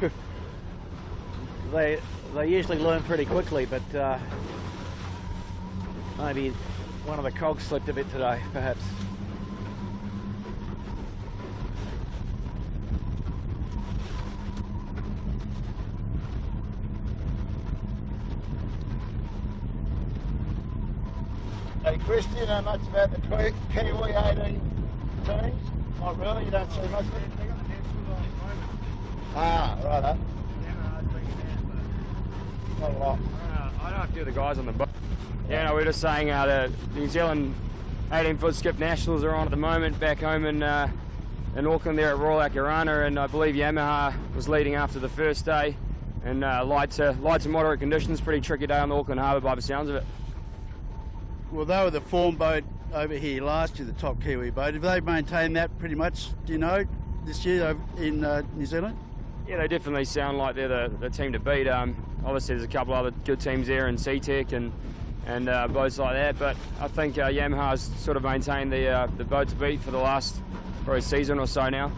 they usually learn pretty quickly, but maybe one of the cogs slipped a bit today, perhaps. Hey Chris, do you know much about the Kiwi 18 teams? Not really, you don't see much of it? They got the next one on the moment. Ah, right. Not a lot. I know a few of the guys on the boat. Yeah, no, we were just saying the New Zealand 18-foot Skiff Nationals are on at the moment back home in Auckland there at Royal Akarana, and I believe Yamaha was leading after the first day, and light to moderate conditions, pretty tricky day on the Auckland Harbour by the sounds of it. Well, they were the form boat over here last year, the top Kiwi boat. Have they maintained that pretty much, do you know, this year in New Zealand? Yeah, they definitely sound like they're the team to beat. Obviously, there's a couple other good teams there in C-Tech and boats like that, but I think Yamaha's sort of maintained the boat to beat for the last probably season or so now.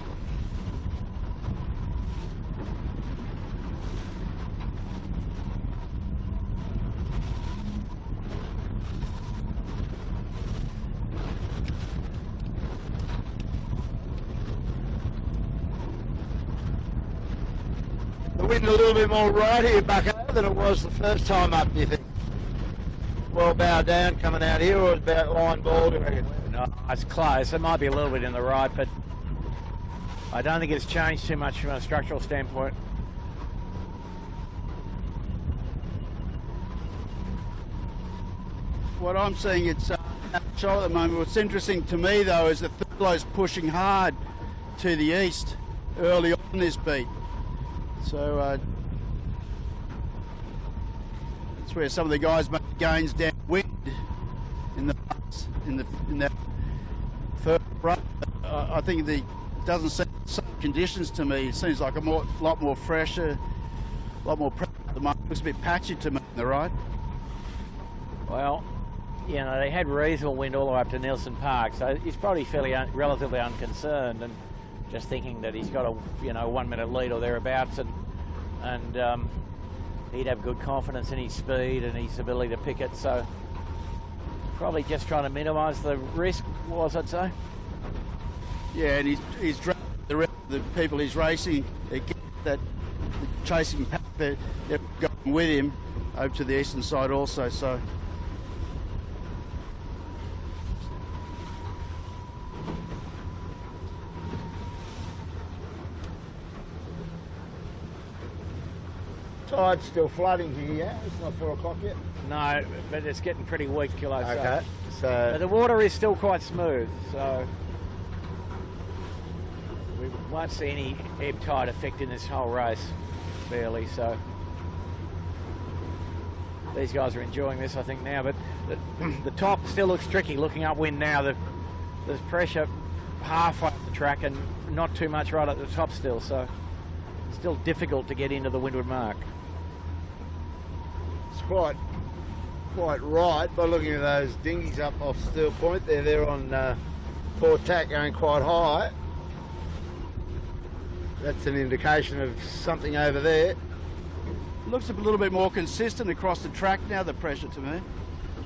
The wind a little bit more right here, Bucko, than it was the first time up, do you think? Well bowed down coming out here, or about line ball, do you reckon? No, it's close. It might be a little bit in the right, but I don't think it's changed too much from a structural standpoint. What I'm seeing, it's shot at the moment. What's interesting to me, though, is that Thurlow's pushing hard to the east early on this beat. So that's where some of the guys make gains downwind in that first run. I think it doesn't seem the same conditions to me. It seems like a lot more fresher, a lot more pressure at the moment. Looks a bit patchy to me on the right. Well, you know, they had reasonable wind all the way up to Nelson Park, so he's probably relatively unconcerned and just thinking that he's got a 1 minute lead or thereabouts, and he'd have good confidence in his speed and his ability to pick it. So probably just trying to minimise the risk, I'd say. Yeah, and he's dragging the rest of the people he's racing, that chasing pack, they're going with him over to the eastern side also. So. Tide's still flooding here, yeah? It's not 4 o'clock yet? No, but it's getting pretty weak, Kilo. Okay, But the water is still quite smooth, so we won't see any ebb tide effect in this whole race, barely. So these guys are enjoying this, I think, now. But the top still looks tricky. Looking upwind now, there's pressure halfway up the track and not too much right at the top still. So it's still difficult to get into the windward mark. It's quite right by looking at those dinghies up off Steel Point. They're on Port Tack going quite high. That's an indication of something over there. Looks a little bit more consistent across the track now, the pressure to me.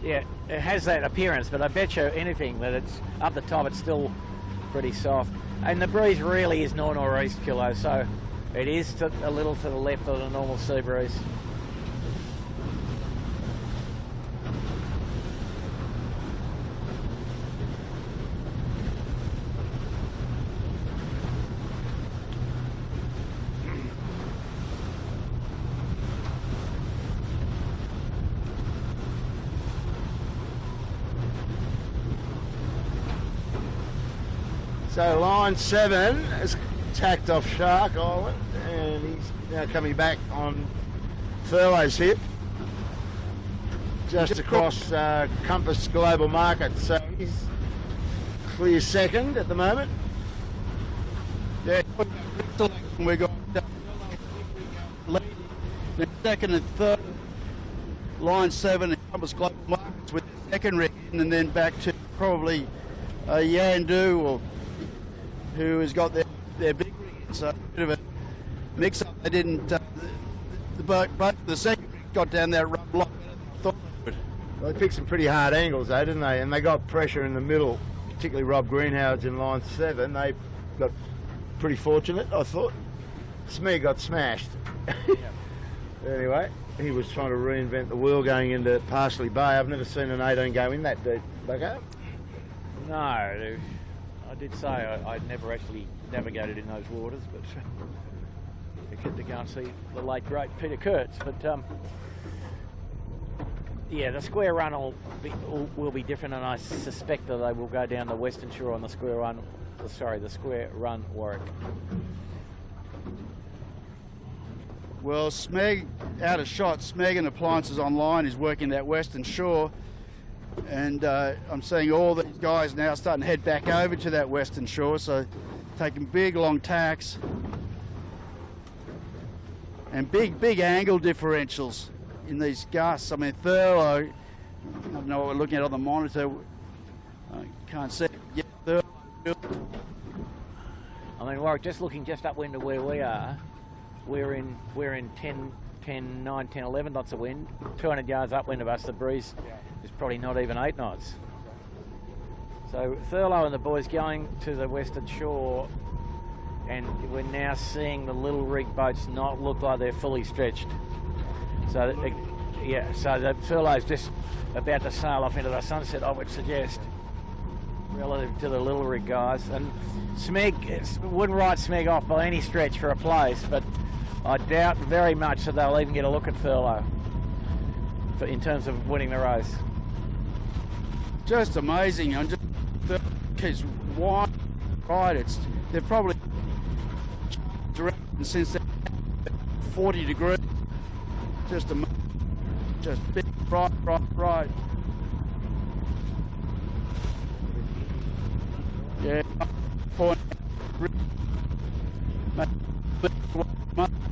Yeah, it has that appearance, but I bet you anything that it's up the top, it's still pretty soft. And the breeze really is north-northeast, Kilo, so it is a little to the left of the normal sea breeze. So line 7 has tacked off Shark Island, and he's now coming back on Thurlow's hip, just across Compass Global Markets. So he's clear second at the moment. Yeah, we got second and third, line 7 in Compass Global Markets with the second rig, and then back to probably Yandu, or who has got their big rig in So a bit of a mix-up. They didn't. The second got down that run block. Thought they would. They picked some pretty hard angles though, didn't they? And they got pressure in the middle, particularly Rob Greenhoward's in line 7. They got pretty fortunate, I thought. Smee got smashed. Anyway, he was trying to reinvent the wheel going into Parsley Bay. I've never seen an 18 go in that deep, Bucko. No, I did say I'd never actually navigated in those waters, but I get to go and see the late great Peter Kurtz. But yeah, the square run will be different, and I suspect that they will go down the western shore on the square run. Sorry, the square run Warwick. Well, Smeg out of shot. Smeg and Appliances Online is working that western shore, and I'm seeing all these guys now starting to head back over to that western shore, so taking big long tacks and big angle differentials in these gusts. I mean, Thurlow, I don't know what we're looking at on the monitor, I can't see it yet. Thurlow. I mean, Warwick, just looking just upwind to where we are, we're in 9, 10, 11 knots of wind. 200 yards upwind of us, the breeze is probably not even 8 knots. So Thurlow and the boys going to the western shore, and we're now seeing the little rig boats not look like they're fully stretched. So yeah, so the Thurlow's just about to sail off into the sunset, I would suggest, relative to the little rig guys. And Smeg, wouldn't write Smeg off by any stretch for a place, but I doubt very much that they'll even get a look at Thurlow in terms of winning the race. Just amazing. I'm just keeps wide right. They've probably since they're 40 degrees. Just big right. Yeah.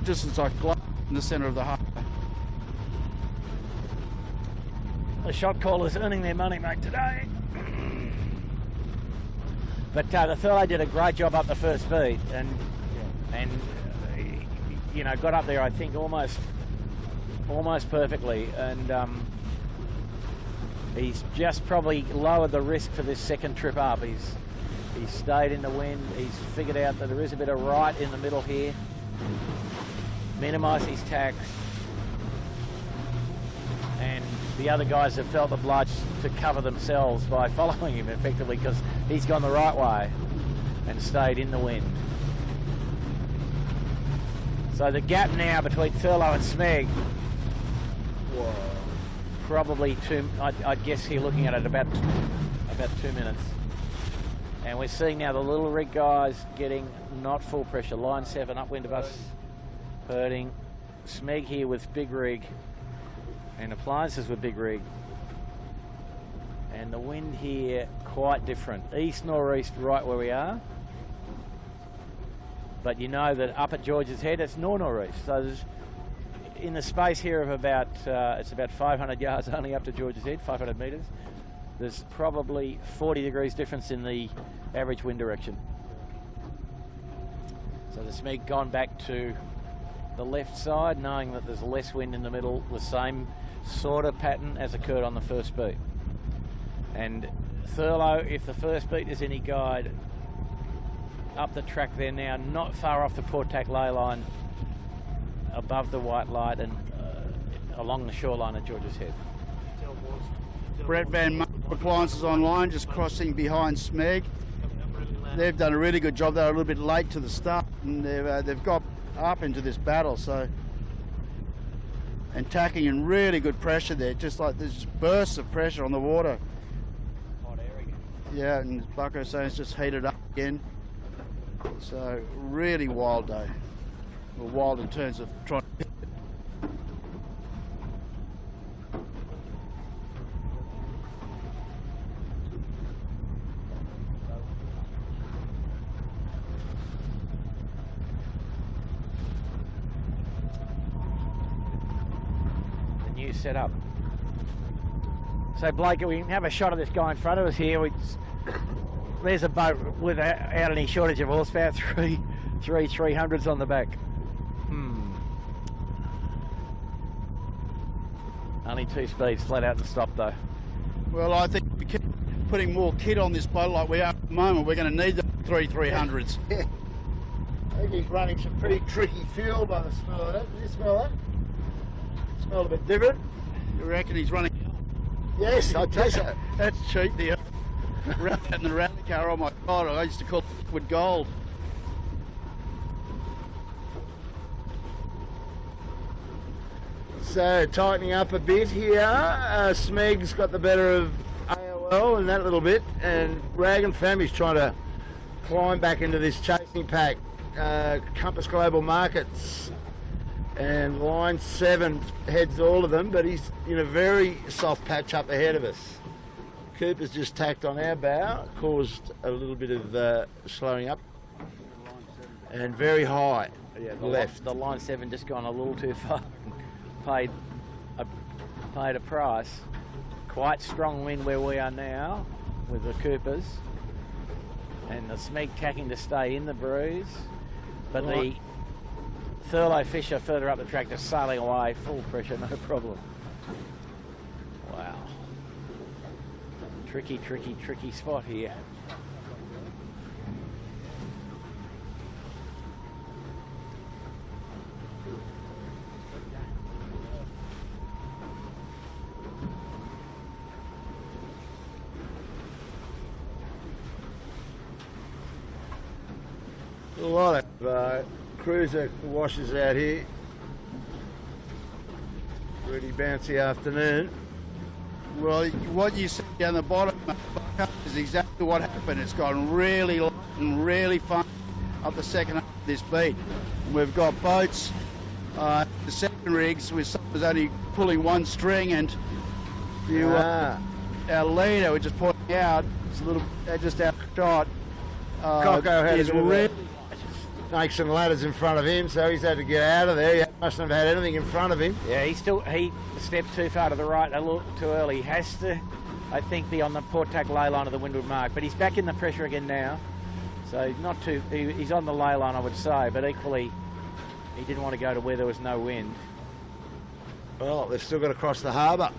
Just as I glide in the centre of the harbour. The shot callers earning their money, mate, today. But the Thurlow did a great job up the first beat, and you know, got up there, I think, almost perfectly, and he's just probably lowered the risk for this second trip up. He's stayed in the wind. He's figured out that there is a bit of right in the middle here. Minimise his tacks, and the other guys have felt obliged to cover themselves by following him effectively, because he's gone the right way and stayed in the wind. So the gap now between Thurlow and Smeg, probably I'd guess here looking at it about 2 minutes. And we're seeing now the little rig guys getting not full pressure. Line 7 upwind of us, hurting. Smeg here with big rig, and Appliances with big rig. And the wind here quite different. East northeast right where we are. But you know that up at George's Head it's northeast. So there's, in the space here of about it's about 500 yards only up to George's Head, 500 metres. There's probably 40 degrees difference in the average wind direction. So the Smeg gone back to the left side, knowing that there's less wind in the middle, the same sort of pattern as occurred on the first beat. And Thurlow, if the first beat is any guide, up the track there now, not far off the port tack ley line, above the white light, and along the shoreline at George's Head. Brett Van Munt, Appliances Online, just crossing behind Smeg. They've done a really good job. They were a little bit late to the start, and they've got up into this battle, so, and tacking in really good pressure there, just like there's bursts of pressure on the water. Hot air again. Yeah, and Bucko saying it's just heated up again. So really wild day. Well, wild in terms of trying to. Set up. So Blake, we can have a shot of this guy in front of us here. There's a boat without any shortage of horsepower, Three 300s on the back. Only 2 speeds, flat out and stop though. Well, I think we keep putting more kit on this boat like we are at the moment. We're going to need the 300s. I think he's running some pretty tricky fuel by the smell of that. Does you smell that? Smell a bit different. You reckon he's running? Yes, I taste it. That's cheap, the rally out in the rally car. Oh my God, I used to call it liquid gold. So tightening up a bit here. Smeg's got the better of AOL in that little bit, and Rag and Family's trying to climb back into this chasing pack. Compass Global Markets and line 7 heads all of them, but he's in a very soft patch up ahead of us. Cooper's just tacked on our bow, caused a little bit of slowing up, and very high left. The line 7 just gone a little too far. Paid a price. Quite strong wind where we are now with the Coopers, and the Smeg tacking to stay in the breeze, but the Thurlow fish are further up the track, just sailing away, full pressure, no problem. Wow. Tricky, tricky, tricky spot here. A lot of cruiser washes out here. Pretty bouncy afternoon. Well, what you see down the bottom is exactly what happened. It's gone really light and really fun up the second half of this beat. We've got boats, the second rigs with some only pulling one string, and our leader, we're just pointing out, it's a little just outshot. Coco had is a bit of really snakes and ladders in front of him, so he's had to get out of there. He mustn't have had anything in front of him. Yeah, he stepped too far to the right, a little too early. He has to, I think, be on the port tack ley line of the windward mark, but he's back in the pressure again now. So not too, he's on the ley line, I would say, but equally he didn't want to go to where there was no wind. Well, they've still got to cross the harbour.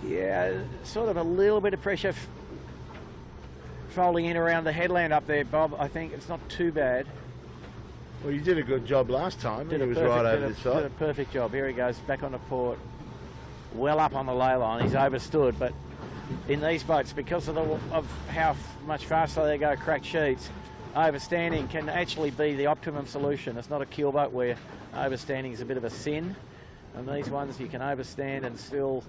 Yeah, sort of a little bit of pressure folding in around the headland up there, Bob. I think it's not too bad. Well, you did a good job last time. He was right over this Did a side. perfect job. Here he goes, back on the port, well up on the ley line. He's overstood, but in these boats, because of how much faster they go cracked sheets, overstanding can actually be the optimum solution. It's not a keel boat where overstanding is a bit of a sin. And these ones you can overstand and still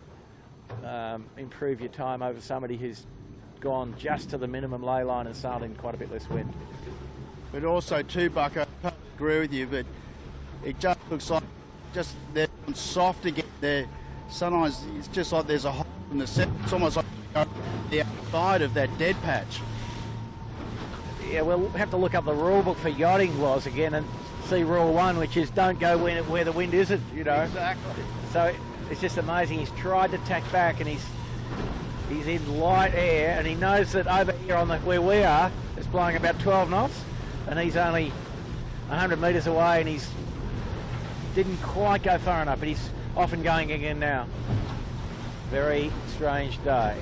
improve your time over somebody who's gone just to the minimum ley line and sailed in quite a bit less wind. But also too, Bucko, I agree with you, but it just looks like they're soft again. Sometimes it's just like there's a hole in the set. It's almost like the outside of that dead patch. Yeah, we'll have to look up the rule book for yachting laws again and see rule 1, which is don't go where the wind isn't, you know. Exactly. So it's just amazing. He's tried to tack back and he's in light air, and he knows that over here on where we are, it's blowing about 12 knots, and he's only 100 metres away, and he's didn't quite go far enough, but he's off and going again now. Very strange day.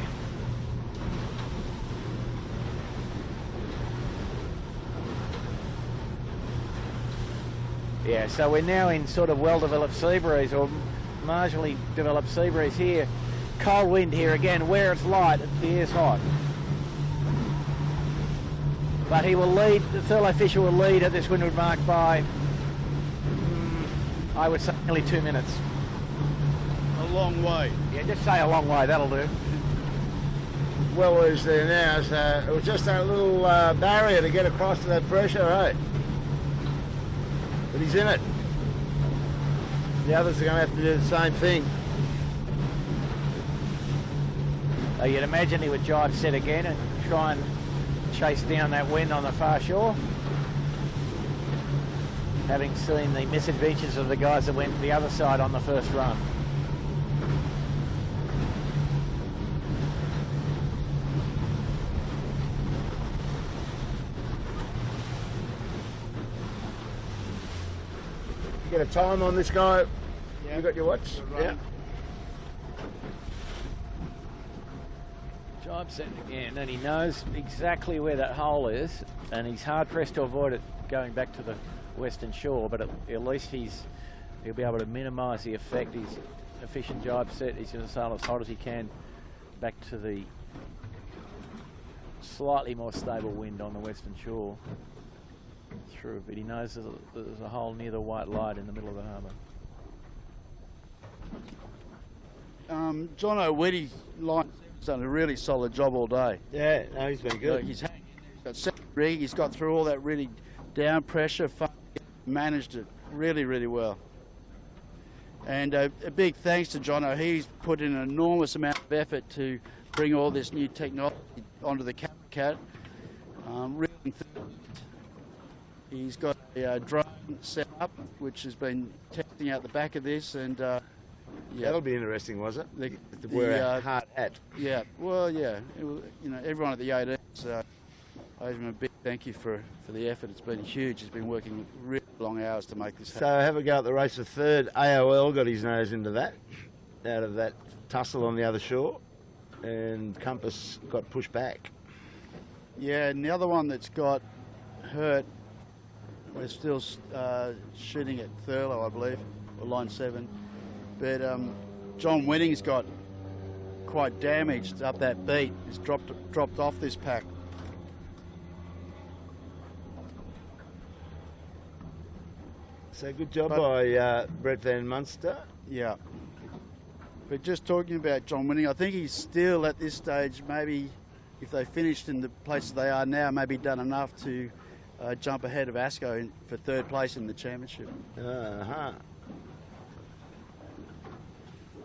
Yeah, so we're now in sort of well-developed sea breeze, or marginally developed sea breeze here. Cold wind here again, where it's light, the air's hot. But he will lead, the Thurlow fisher will lead at this windward mark by, I would say, nearly 2 minutes. A long way. Yeah, just say a long way, that'll do. Well, who's there now? So it was just that little barrier to get across to that pressure, right? But he's in it. The others are going to have to do the same thing. You'd imagine he would jibe set again and try and chase down that wind on the far shore. Having seen the misadventures of the guys that went the other side on the first run. Get a time on this guy. Yeah. You got your watch? Yeah. Jibe setting again, and he knows exactly where that hole is, and he's hard pressed to avoid it going back to the western shore, but at least he'll be able to minimise the effect. He's efficient jibe set. He's going to sail as hot as he can back to the slightly more stable wind on the western shore. Through, but he knows there's a hole near the white light in the middle of the harbour. John O'Witty's line has done a really solid job all day. Yeah, no, he's been good. He's got second rig, he's got through all that really down pressure, managed it really, really well. And a big thanks to John O. He's put in an enormous amount of effort to bring all this new technology onto the Cat. He's got a drone set up, which has been testing out the back of this, and yeah, That'll be interesting, was it? The We're hard at. Yeah, well, yeah, everyone at the 18s owes him a big thank you for the effort. It's been huge. He's been working really long hours to make this happen. So have a go at the race for third. AOL got his nose into that, out of that tussle on the other shore, and Compass got pushed back. Yeah, and the other one that's got hurt, we're still shooting at Thurlow, I believe, or line 7. But John Winning's got quite damaged up that beat. He's dropped off this pack. So good job by Brett Van Munster. Yeah. But just talking about John Winning, I think he's still at this stage, maybe if they finished in the places they are now, maybe done enough to jump ahead of Asco for third place in the championship. Uh-huh.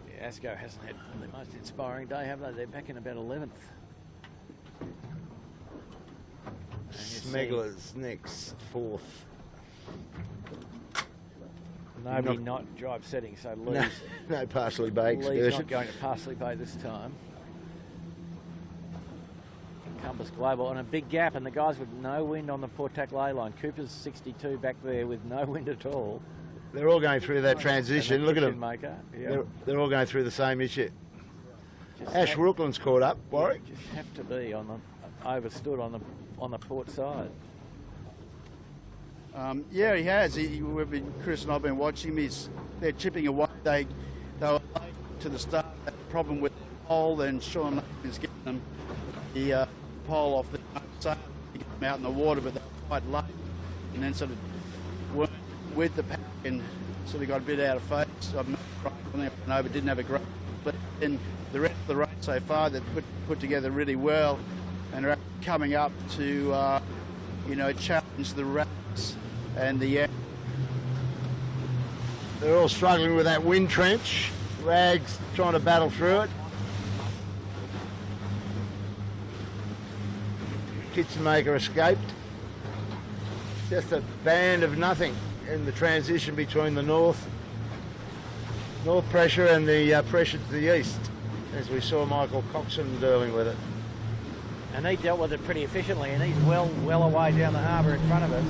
Yeah, Asco hasn't had the most inspiring day, have they? They're back in about 11th. Smegler's next, 4th. Nobody not jibe setting, so Lee's, No partially baked. Lee's not going to partially bait this time. Compass Global on a big gap, and the guys with no wind on the Port Tack ley line. Cooper's 62 back there with no wind at all. They're all going through that transition. Look at them. Maker. Yeah. They're all going through the same issue. Ash Rookland's caught up, Warwick. Just have to be on the overstood on the port side. Yeah, he has. Chris and I've been watching him. They're chipping away. They were late to the start. That problem with the pole, then Sean is getting them the pole off the sail, get them out in the water, but they're quite late, and then sort of weren't with the pack and sort of got a bit out of focus. But didn't have a great. But then the rest of the race so far, they've put together really well, and are coming up to challenge the race. And they're all struggling with that wind trench. Rags trying to battle through it. Kitchen Maker escaped. Just a band of nothing in the transition between the north pressure and the pressure to the east, as we saw Michael Coxon dealing with it. And he dealt with it pretty efficiently, and he's well away down the harbour in front of us.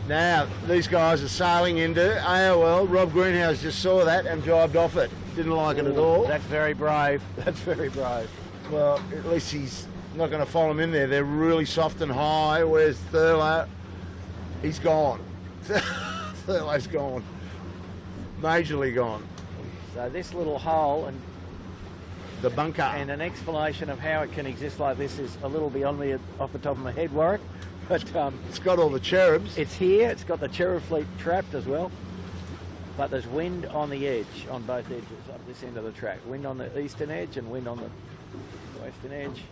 Now, these guys are sailing into AOL. Rob Greenhouse just saw that and jibed off it. Didn't like it at all. That's very brave. That's very brave. Well, at least he's not going to follow him in there. They're really soft and high, whereas Thurlow, he's gone. Thurlow's gone. Majorly gone. So this little hole and the bunker. And an explanation of how it can exist like this is a little beyond me off the top of my head, Warwick. But it's got all the cherubs. It's here. It's got the cherub fleet trapped as well. But there's wind on the edge, on both edges of this end of the track. Wind on the eastern edge and wind on the western edge.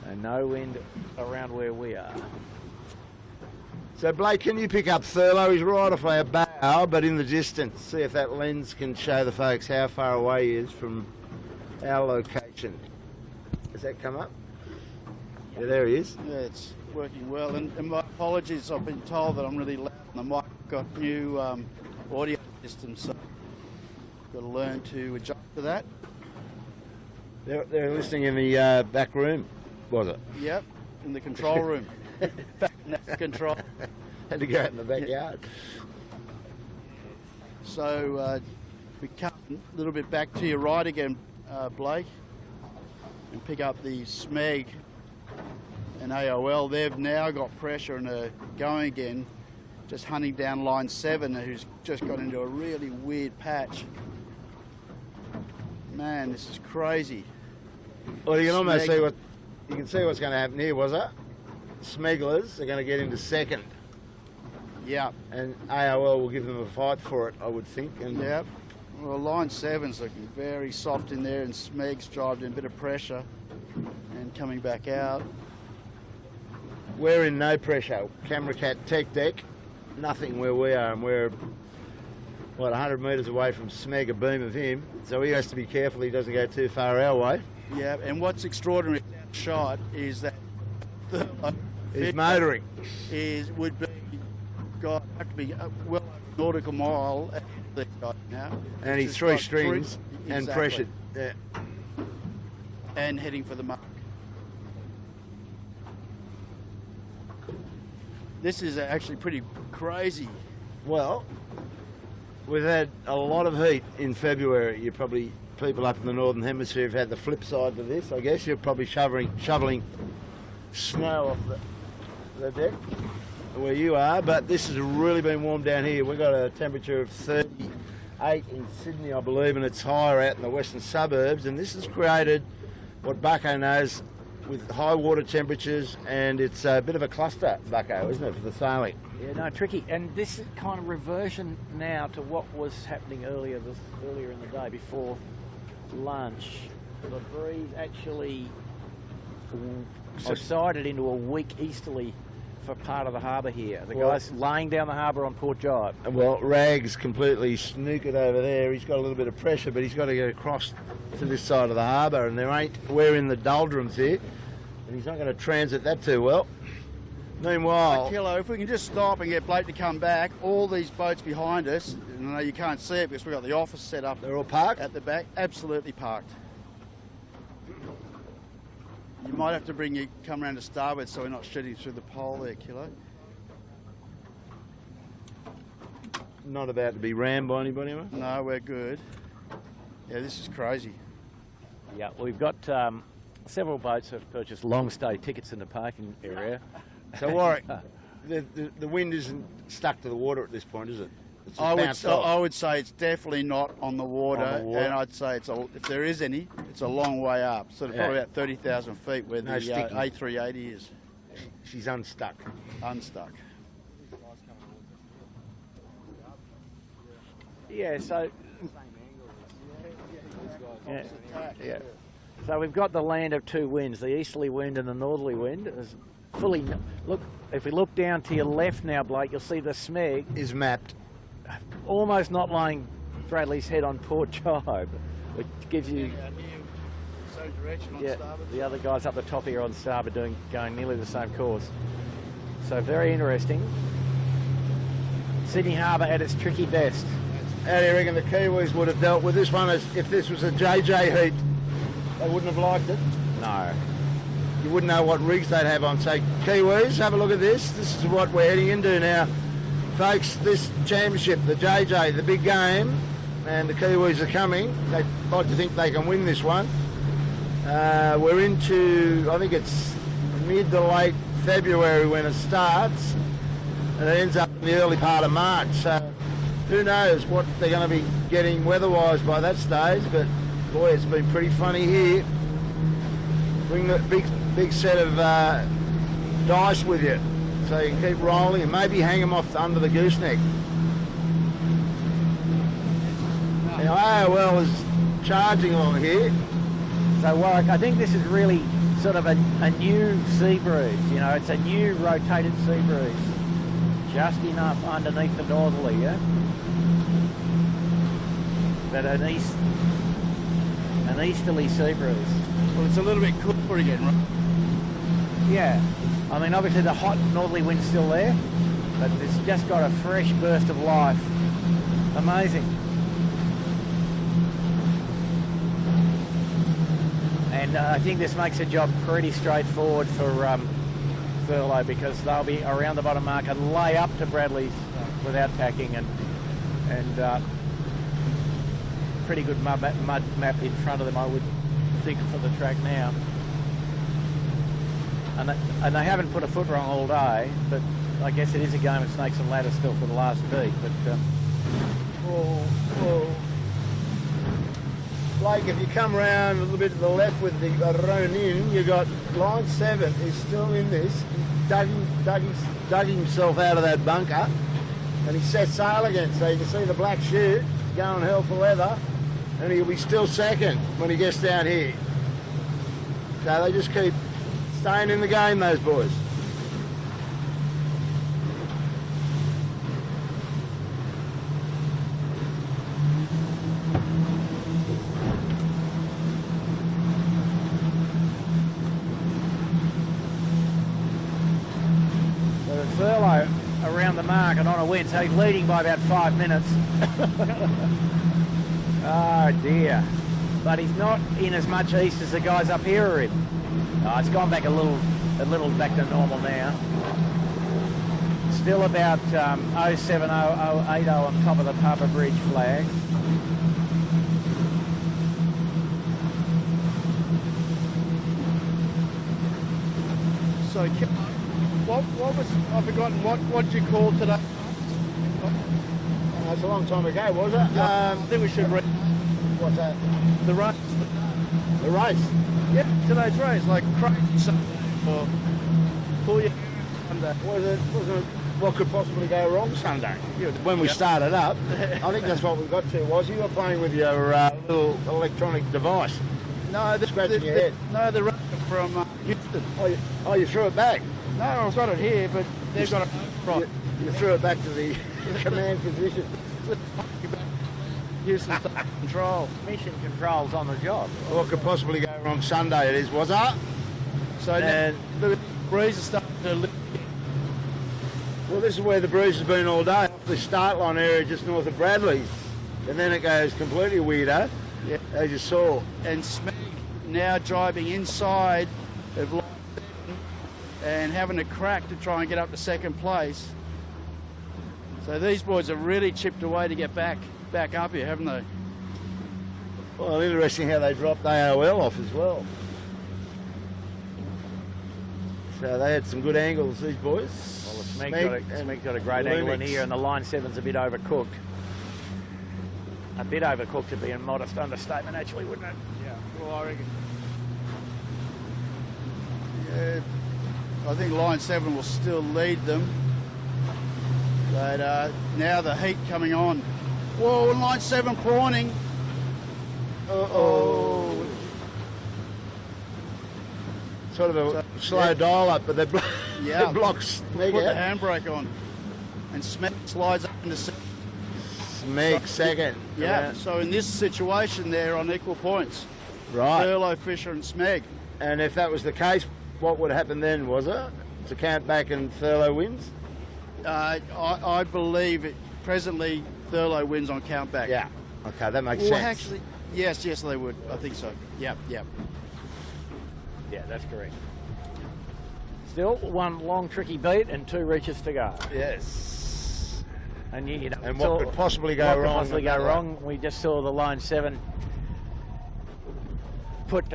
And no wind around where we are. So Blake, can you pick up Thurlow? He's right off our bow, but in the distance. See if that lens can show the folks how far away he is from our location. Does that come up? Yeah, there he is. Yeah, it's working well. And my apologies, I've been told that I'm really loud on the mic. Got new audio systems, so I've got to learn to adjust to that. They're listening in the back room, was it? Yep, in the control room. In fact, control. Had to go out in the backyard. So we come a little bit back to your right again, Blake, and pick up the Smeg and AOL. They've now got pressure and are going again, just hunting down line 7, who's just got into a really weird patch. Man, this is crazy. Well, you can almost Smeg- see what's going to happen here, was it? Smegglers are going to get into second, Yeah, and AOL will give them a fight for it, I would think. And yeah. Well, line 7's looking very soft in there, and Smeg's driving in a bit of pressure and coming back out. we're in no pressure. Camera Cat Tech Deck, nothing where we are, and we're, what, 100 metres away from Smeg, a beam of him. So he has to be careful he doesn't go too far our way. Yeah, and what's extraordinary about that shot is that He's motoring. would be have to be well over a nautical mile at the guy now. And he's Just three got strings and exactly. pressured. Yeah. And heading for the mark. This is actually pretty crazy. Well, we've had a lot of heat in February. You probably, people up in the Northern Hemisphere have had the flip side to this. I guess you're probably shoveling snow off the deck where you are, but this has really been warm down here. We've got a temperature of 38 in Sydney, I believe, and it's higher out in the western suburbs, and this has created what Bucko knows with high water temperatures, and it's a bit of a cluster, Bucko, isn't it, for the sailing? Yeah, no, tricky. And this is kind of reversion now to what was happening earlier in the day before lunch. The breeze actually subsided into a weak easterly for part of the harbour here. The guy's laying down the harbour on Port Jibe. Well, Rag's completely snookered over there. He's got a little bit of pressure, but he's got to get across to this side of the harbour, and we're in the doldrums here, and he's not going to transit that too well. Meanwhile, Kilo, if we can just stop and get Blake to come back, all these boats behind us, and I know you can't see it because we've got the office set up they're all parked. at the back, absolutely parked. You might have to come around to starboard so we're not shooting through the pole there, Kilo. Not about to be rammed by anybody, am I? No, we're good. Yeah, this is crazy. Yeah, we've got several boats have purchased long stay tickets in the parking area. So, Warwick, the wind isn't stuck to the water at this point, is it? It's I bounced off. would say it's definitely not on the water, and I'd say if there is any, it's a long way up, sort of probably about 30,000 feet where No the sticking. A380 is She's unstuck. unstuck. Yeah, so yeah. So we've got the land of two winds, the easterly wind and the northerly wind. Is fully look. If we look down to your left now, Blake, you'll see the Smeg Is mapped. almost not laying Bradley's head on Port Jibe, which gives you the other guys up the top here on starboard going nearly the same course. So very interesting. Sydney Harbour at its tricky best. How do you reckon the Kiwis would have dealt with this one if this was a JJ heat? They wouldn't have liked it. No. You wouldn't know what rigs they'd have on. So, Kiwis, have a look at this. This is what we're heading into now. Folks, this championship, the JJ, the big game, and the Kiwis are coming. They like to think they can win this one. We're into, I think it's mid to late February when it starts, and it ends up in the early part of March. So, who knows what they're going to be getting weather-wise by that stage, but boy, it's been pretty funny here. Bring the big set of dice with you so you can keep rolling and maybe hang them off under the gooseneck. Now AOL is charging along here. So Warwick, I think this is really sort of a new sea breeze. You know, it's a new rotated sea breeze. Just enough underneath the northerly, yeah? But an easterly sea breeze. Well, it's a little bit cooler again, right? Yeah. I mean, obviously the hot northerly wind's still there, but it's just got a fresh burst of life. Amazing. And I think this makes the job pretty straightforward for Thurlow, because they'll be around the bottom mark and lay up to Bradley's without tacking, and pretty good mud map in front of them, I would think, for the track now. And they haven't put a foot wrong all day, but I guess it is a game of snakes and ladders still for the last beat. But Blake, if you come round a little bit to the left with the Ronin, you got line 7 is still in this. He dug himself out of that bunker, and he set sail again. So you can see the black chute going hell for leather, and he'll be still second when he gets down here. So they just keep staying in the game, those boys. Thurlow around the mark and on a win, so he's leading by about 5 minutes. Oh dear. But he's not in as much east as the guys up here are in. Oh, it's gone back a little back to normal now. Still about 070, 080 on top of the Papa Bridge flag. So, what was, I've forgotten, what did you call today? That's a long time ago, was it? I think we should read. What's that? The race. The race? Yeah, today's race, like crazy Sunday or pull your Sunday. Wasn't what could possibly go wrong Sunday? When we started up, I think that's what we got to, was you were playing with your little electronic device. No, Scratching your head. No, the race from Houston. Oh, you threw it back? No, I've got it here, but they've got it right. You threw it back to the command position. Houston State Control. Mission Control's on the job. What could possibly go wrong Sunday it is, was it? So now the breeze is starting to lift. Well, this is where the breeze has been all day, off the start line area just north of Bradley's. And then it goes completely weirdo, Yeah. as you saw. And Smeg now driving inside of line 7 and having a crack to try and get up to second place. So these boys have really chipped away to get back up here, haven't they? Well, interesting how they dropped the AOL off as well. So they had some good angles, these boys. Well, Smeg's got a great angle in here, and the line 7's a bit overcooked. A bit overcooked would be a modest understatement, actually, wouldn't it? Yeah, well, I reckon. Yeah, I think line 7 will still lead them. But now the heat coming on. Whoa, line 7 prawning. Uh-oh. Sort of a slow dial up, but they block Smeg Put the out. handbrake on. And Smeg slides up into second. Smeg second. Yeah, so in this situation they're on equal points. Right. Thurlow, Fisher and Smeg. And if that was the case, what would happen then, was it? To count back and Thurlow wins? I believe presently Thurlow wins on count back. Yeah. Okay, that makes Well, sense. actually, yes, they would. I think so. Yep. Yeah, that's correct. Still one long, tricky beat and 2 reaches to go. Yes. And you know, And what could possibly go wrong? Possibly go wrong. We just saw the line 7 put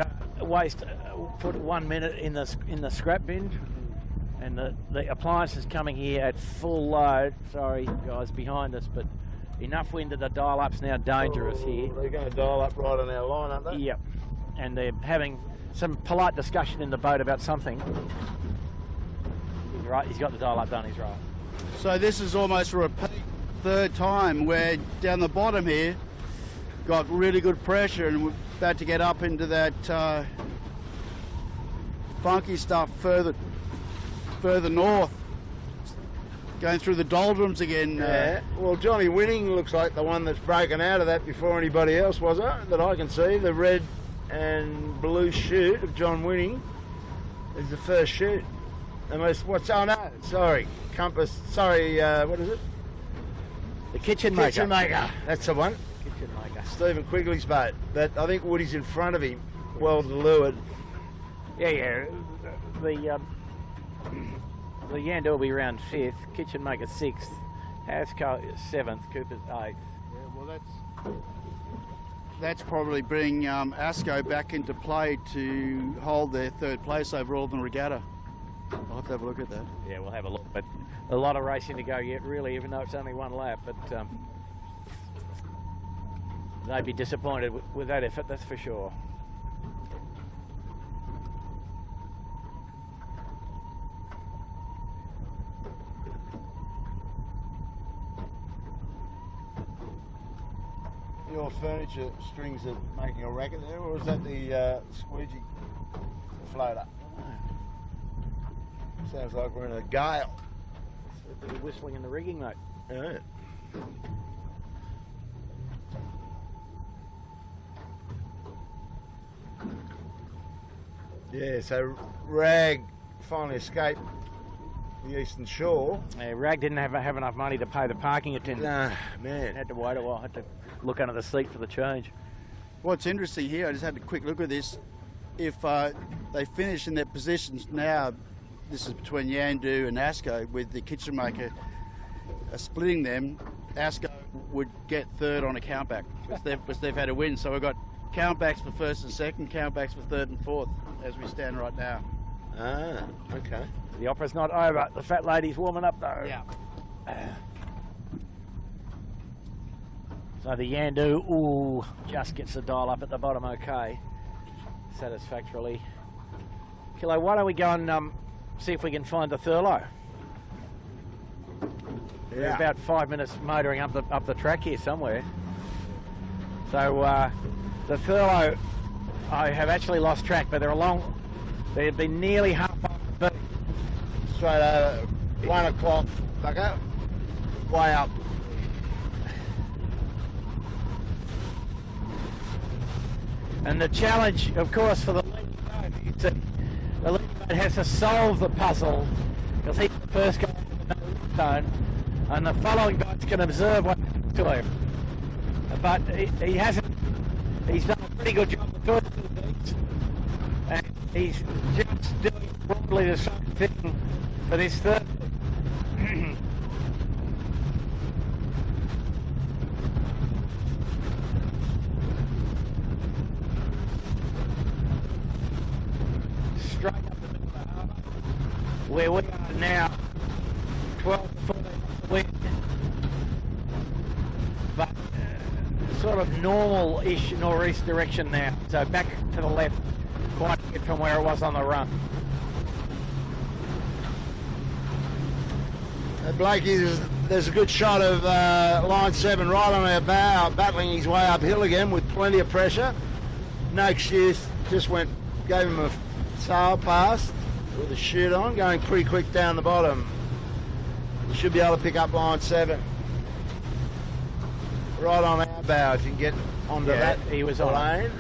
1 minute in the scrap bin, and the appliance is coming here at full load. Sorry guys behind us, but enough wind that the dial-up's now dangerous here. They're going to dial up right on our line, aren't they? Yep. And they're having some polite discussion in the boat about something. He's right. He's got the dial-up done. He's right. So this is almost a repeat third time where down the bottom here got really good pressure and we're about to get up into that funky stuff further north, going through the doldrums again. Yeah. Well, Johnny Winning looks like the one that's broken out of that before anybody else, was it? That I can see. The red and blue chute of John Winning is the first chute. Unless, oh no, sorry, Compass, sorry, what is it? The kitchen maker. Kitchen maker, that's the one. Kitchen maker. Stephen Quigley's boat. That, I think Woody's in front of him, well lured. Yeah. The Yandu will be round 5th, Kitchen Maker 6th, Hasco 7th, Cooper's 8th. Yeah, well, that's probably bring Asco back into play to hold their 3rd place overall in the regatta. I'll have to have a look at that. Yeah, we'll have a look, but a lot of racing to go yet, really, even though it's only 1 lap. But they'd be disappointed with that effort, that's for sure. Your furniture strings are making a racket there, or is that the squeegee floater? Sounds like we're in a gale. A bit of whistling in the rigging, mate. Yeah. Yeah, so Rag finally escaped the Eastern Shore. Yeah, Rag didn't have enough money to pay the parking attendant. Nah, man. Had to wait a while, had to look under the seat for the change. What's interesting here, I just had a quick look at this. If they finish in their positions now, this is between Yandu and Asco, with the Kitchen Maker splitting them, Asco would get 3rd on a countback, because they've had a win. So we've got countbacks for 1st and 2nd, countbacks for 3rd and 4th, as we stand right now. Ah, okay. The opera's not over. The fat lady's warming up though. Yeah. So the Yandu, ooh, just gets the dial up at the bottom okay, satisfactorily. Kilo, why don't we go and see if we can find the Thurlow? We're about 5 minutes motoring up the track here somewhere. So the Thurlow, I have actually lost track, but they've been nearly half up the beat. Straight over, 1 o'clock, bucko, way up. And the challenge, of course, for the leading boat is that the leading boat has to solve the puzzle, because he's the first guy to know the zone, and the following boats can observe what happens to him. But he hasn't. He's done a pretty good job the first 2 beats, and he's just doing probably the same thing for this 3rd. Straight up the middle of the harbour, where we are now, 12 to 14 off the wind, but sort of normal-ish northeast direction now, so back to the left quite a bit from where it was on the run. Blakey, there's a good shot of line 7 right on our bow, battling his way uphill again with plenty of pressure. Noakes Youth just gave him a sail pass with a chute on, going pretty quick down the bottom. You should be able to pick up line 7. Right on our bow if you can get onto that he was lane.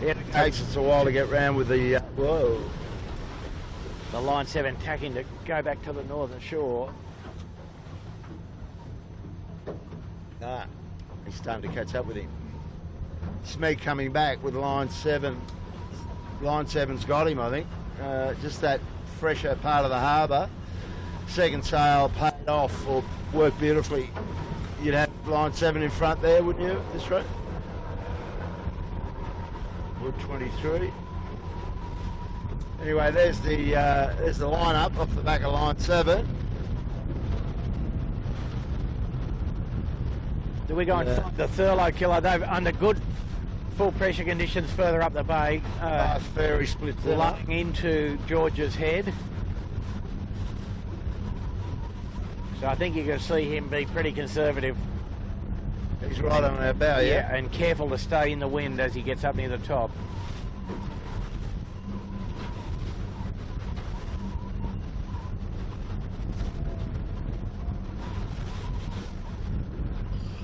It takes us a while to get round with the whoa. The line 7 tacking to go back to the northern shore. He's starting to catch up with him. Smeg coming back with line 7. Line 7's got him, I think. Just that fresher part of the harbour. Second sail paid off or worked beautifully. You'd have line 7 in front there, wouldn't you? This right? Wood 23. Anyway, there's the line up off the back of line 7. Do we go and find the Thurlow killer? They've under good full pressure conditions further up the bay. Nice ferry split there. Blowing into George's Head. So I think you can see him be pretty conservative. He's right on our bow, yeah. And careful to stay in the wind as he gets up near the top.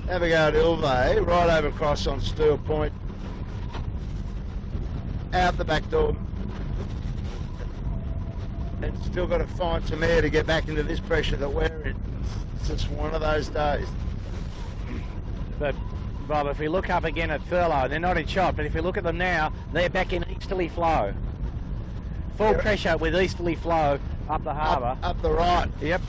Have a go at Ilvay, right over across on Steel Point. Out the back door. And still got to find some air to get back into this pressure that we're in. It's just one of those days. But, Bob, if we look up again at Thurlow, they're not in shot, but if you look at them now, they're back in easterly flow. full pressure with easterly flow up the harbour. Up the right. Yep.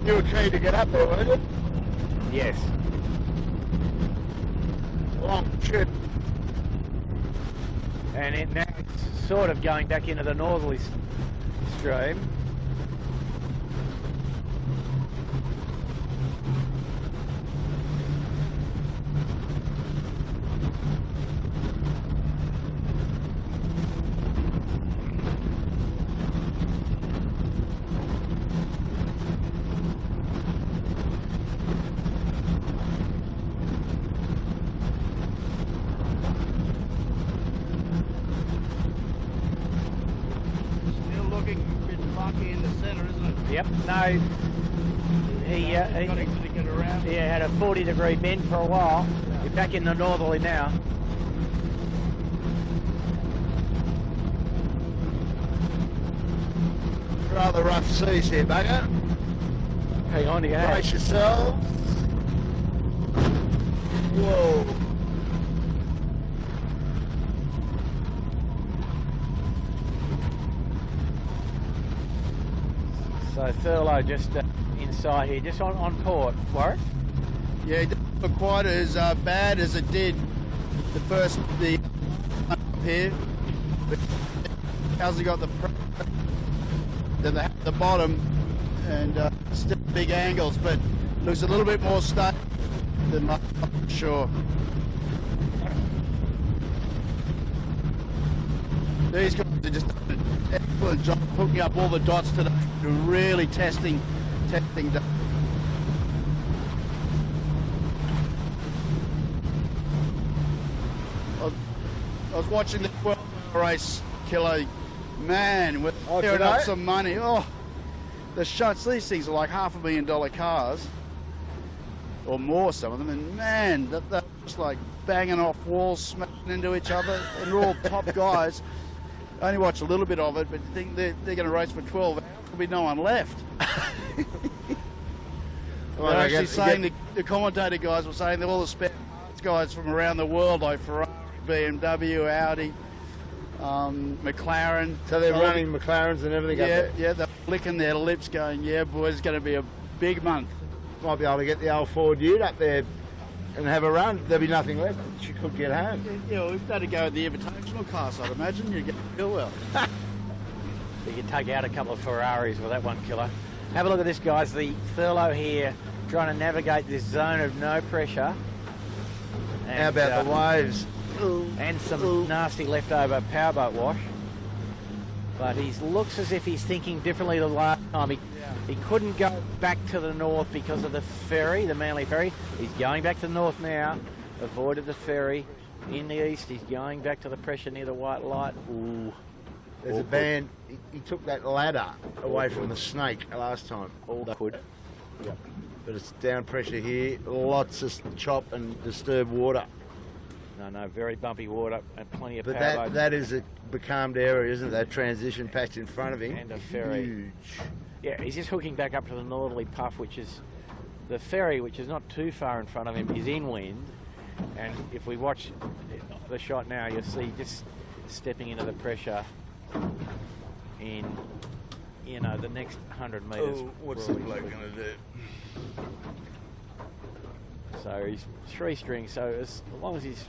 You were keen to get up there, weren't you? Yes. Long trip. And now it's sort of going back into the northerly stream. Yep, no, he had a 40-degree bend for a while. You're back in the northerly now. Rather rough seas here, bugger. Hang on to your hat. Brace yourselves. Whoa. So Thurlow just inside here, just on port, Warwick. Yeah, it didn't look quite as bad as it did the up here. But how's he got the bottom and still big angles, but looks a little bit more stable than last, I'm sure. These guys are just doing an excellent job hooking up all the dots today, really testing. I was watching the 12-hour race, Kilo. Man, we're tearing up some money. Oh, the shunts, these things are like $500,000 cars, or more, some of them, and man, they're just like banging off walls, smashing into each other, and they're all top guys. I only watch a little bit of it, but think they're going to race for 12 hours. There'll be no one left. Well, they're actually saying, the commentator guys were saying that all the spare parts guys from around the world, like Ferrari, BMW, Audi, McLaren. So they're running McLarens and everything up there? Yeah, they're licking their lips going, yeah, boys, it's going to be a big month. Might be able to get the old Ford Ute up there and have a run. There'll be nothing left. She could get home. Yeah, well, we've got to go with the invitational class, I'd imagine. You'd get real well. You can take out a couple of Ferraris with that one, Killer. Have a look at this, guys. The Thurlow here trying to navigate this zone of no pressure. And, how about the waves? And some nasty leftover powerboat wash. But he looks as if he's thinking differently the last time. He couldn't go back to the north because of the ferry, the Manly ferry. He's going back to the north now. Avoided the ferry. In the east, he's going back to the pressure near the white light. Ooh. There's a band. He took that ladder away from the snake last time. Awkward. Yep. But it's down pressure here. Lots of chop and disturbed water. No, very bumpy water and plenty of But powerboats. that is a becalmed area, isn't it? That transition patch in front of him. And a ferry. Huge. Yeah, he's just hooking back up to the northerly puff, which is the ferry, which is not too far in front of him, is inwind. And if we watch the shot now, you'll see just stepping into the pressure in, you know, the next 100 metres. Oh, what's the bloke going to do? So he's 3 strings, so as long as he's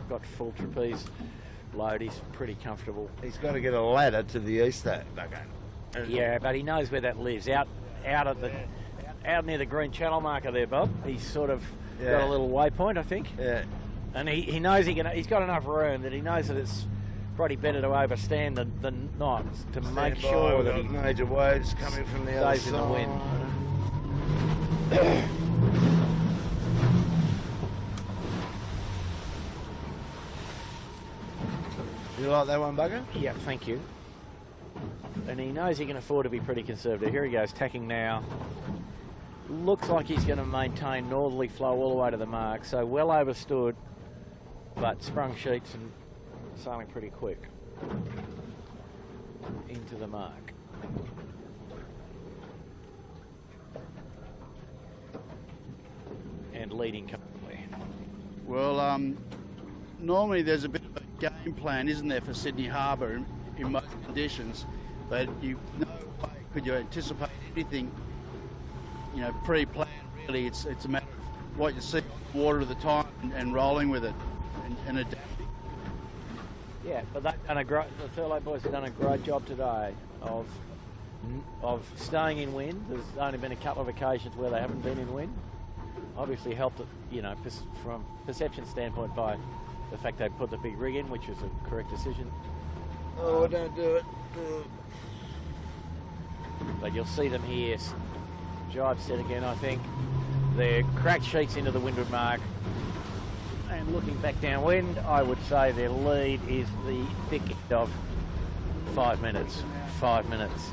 got full trapeze load, he's pretty comfortable. He's got to get a ladder to the east there. Yeah, but he knows where that lives. Out near the green channel marker there, Bob. He's sort of got a little waypoint, I think. Yeah. And he knows he's got enough room that he knows that it's probably better to overstand the knots to make sure that he major waves coming from the other stays side. in the wind. You like that one, Bugger? Yeah, thank you. And he knows he can afford to be pretty conservative. Here he goes, tacking now. Looks like he's going to maintain northerly flow all the way to the mark, so well overstood, but sprung sheets and sailing pretty quick into the mark. leading comfortably? Well, normally there's a bit of a game plan, isn't there, for Sydney Harbour in most conditions, but you no way could you anticipate anything, you know, pre-planned. Really, it's a matter of what you see on the water at the time and rolling with it and adapting. Yeah, but they've done the Thurlow boys have done a great job today of staying in wind. There's only been a couple of occasions where they haven't been in wind. Obviously helped it, you know, from perception standpoint by the fact they put the big rig in, which was a correct decision. Oh, don't do it. But you'll see them here, jibe set again, I think. They're cracked sheets into the windward mark. And looking back downwind, I would say their lead is the thick end of 5 minutes. 5 minutes.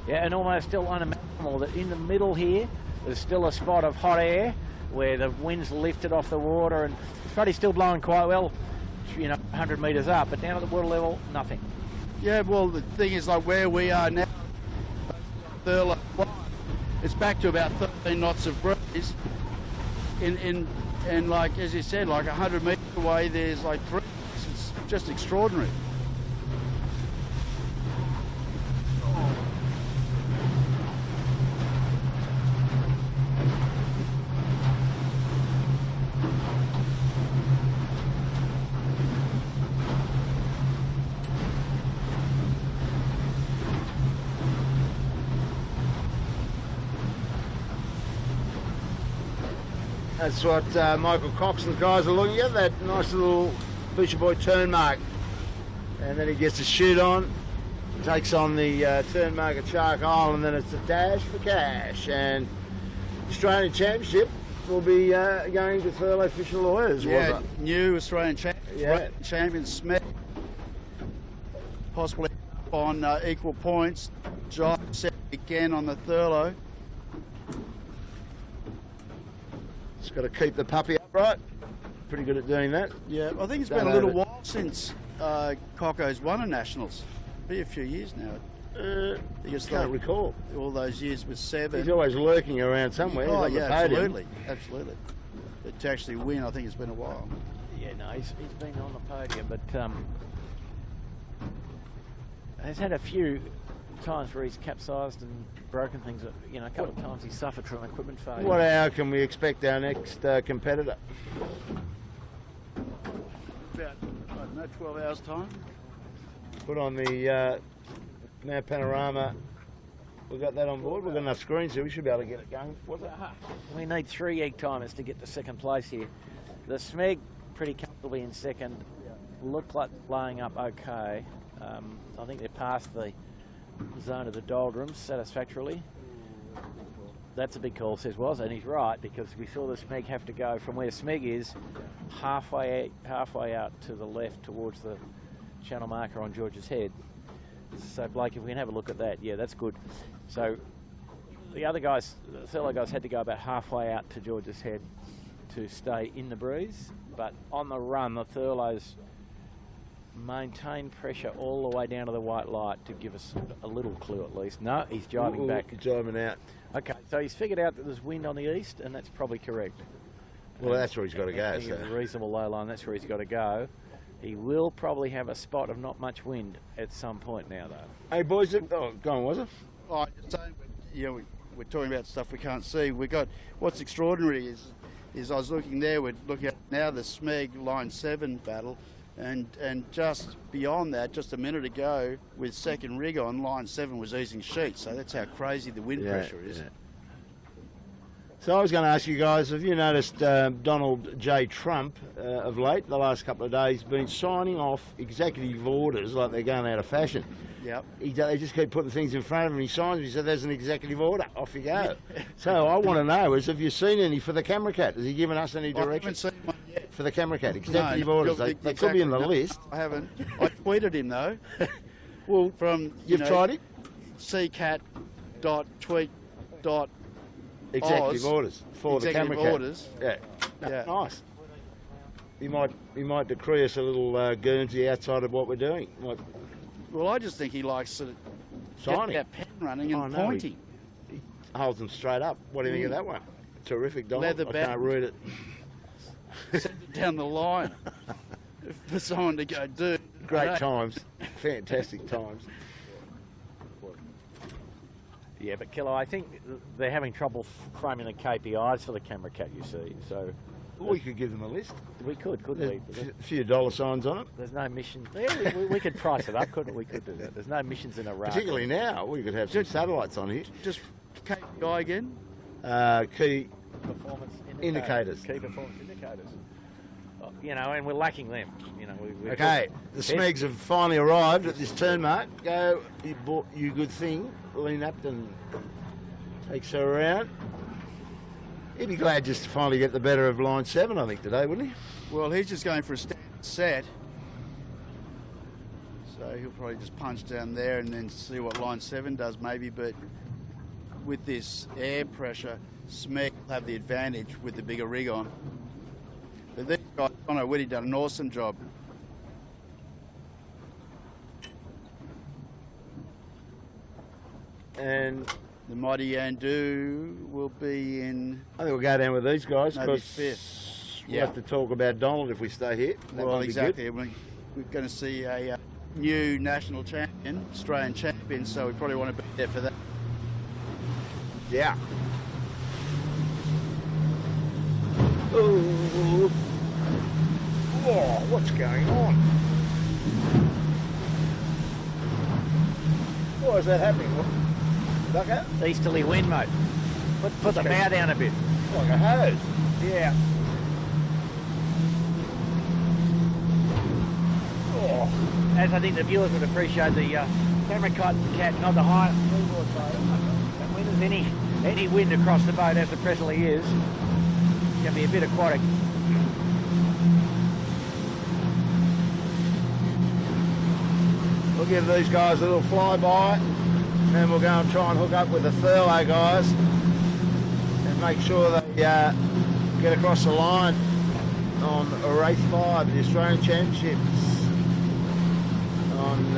Yeah, and almost still unimaginable that in the middle here, there's still a spot of hot air where the wind's lifted off the water and it's probably still blowing quite well, you know, 100 metres up, but down at the water level, nothing. Yeah, well, the thing is, like where we are now, Thurlow, it's back to about 13 knots of breeze. And like, as you said, like 100 metres away, there's like 3. It's just extraordinary. That's what Michael Coxon's guys are looking at, that nice little Butcher Boy turn mark. And then he gets a shoot on, takes on the turn mark at Shark Island, and then it's a dash for cash. And Australian Championship will be going to Thurlow Fisher Lawyers, Yeah, was it? new Australian Champions, Yeah. Champions Smith, possibly on equal points. Jibe set again on the Thurlow. Just got to keep the puppy upright. Pretty good at doing that. Yeah, I think it's Don't been a little over- while since Coco's won a Nationals. Be a few years now. Because Can't recall. all those years with Seven. He's always lurking around somewhere. He's Oh on the yeah, podium. absolutely. But to actually win, I think it's been a while. Yeah, no, he's been on the podium, but he's had a few times where he's capsized and broken things. You know, a couple of times he suffered from equipment failure. What hour can we expect our next competitor? About, I don't know, 12 hours time. Put on the Mount Panorama. We've got that on board. We've got enough screens, so we should be able to get it going. What's it? We need 3 egg timers to get to second place here. The Smeg pretty comfortably in second. Look like laying up okay. I think they're past the zone of the doldrums satisfactorily. That's a big call, says Woz, and he's right, because we saw the Smeg have to go from where Smeg is halfway out to the left towards the channel marker on George's Head. So Blake, if we can have a look at that, yeah, that's good. So the other guys, the Thurlow guys, had to go about halfway out to George's Head to stay in the breeze, but on the run the Thurlows maintain pressure all the way down to the white light to give us a little clue at least. No, he's jibing back. Jibing out. Okay, so he's figured out that there's wind on the east, and that's probably correct. Well, that's where he's got to I go. think So. it's a reasonable low line, that's where he's got to go. He will probably have a spot of not much wind at some point now, though. Hey, boys, go on, was it? Oh, just saying, we're talking about stuff we can't see. We got what's extraordinary is I was looking there. We're looking at now the Smeg Line 7 battle, and just beyond that, just a minute ago, with second rig on, Line 7 was easing sheets. So that's how crazy the wind pressure is. Yeah. So I was going to ask you guys, have you noticed Donald J. Trump of late, the last couple of days, been signing off executive orders like they're going out of fashion? Yep. They just keep putting things in front of him. He signs them. He said, "There's an executive order. Off you go." So I want to know is, have you seen any for the camera cat? Has he given us any I haven't direction seen one yet. for the camera cat? Executive No, orders. They could be in the exactly. list. I haven't. I tweeted him though. Well, From you've tried it. ccat.tweet. Executive Oz. orders for the Executive camera cat. orders. Yeah. Yeah. Nice. He might decree us a little Guernsey outside of what we're doing. Well, I just think he likes to Signing. get that pen running and Oh, no, pointing. He holds them straight up. What do you think of that one? Terrific, Donald. Leather I bag. can't read it. Send it down the line for someone to go do. Great times. Fantastic times. Yeah, but Killer, I think they're having trouble framing the KPIs for the camera cat, you see. So We could give them a list. we couldn't we? There's a few dollar signs on it. There's no mission. Yeah, we could price it up, couldn't we? We could do that. There's no missions in Iraq. Particularly now, we could have some satellites on here. Just KPI again. Key Performance Indicators. Key performance indicators. You know, and we're lacking them. You know, we've Okay, the Smegs have finally arrived at this turn mark. Go, you bought you good thing. Lean up and takes her around. He'd be glad just to finally get the better of line 7, I think, today, wouldn't he? Well, he's just going for a standard set. So he'll probably just punch down there and then see what line 7 does maybe, but with this air pressure, Smeg will have the advantage with the bigger rig on. But this guy, Jono Whitty, done an awesome job. And The mighty Yandu will be in. I think we'll go down with these guys Maybe because 5th. we'll Yeah. have to talk about Donald if we stay here. That Well, might be exactly. We're going to see a new national champion, Australian champion, so we probably want to be there for that. Good. Yeah. Ooh. Whoa, what's going on? Why is that happening? Ducker? easterly wind, mate. Put the bow down a bit. Like a hose. Yeah. Oh. As I think the viewers would appreciate, the camera cat not the highest freeboard boat. And when there's any wind across the boat, as there presently is, it can be a bit aquatic. We'll give these guys a little flyby, and then we'll go and try and hook up with the Thurlow guys and make sure they get across the line on race 5, the Australian Championships, on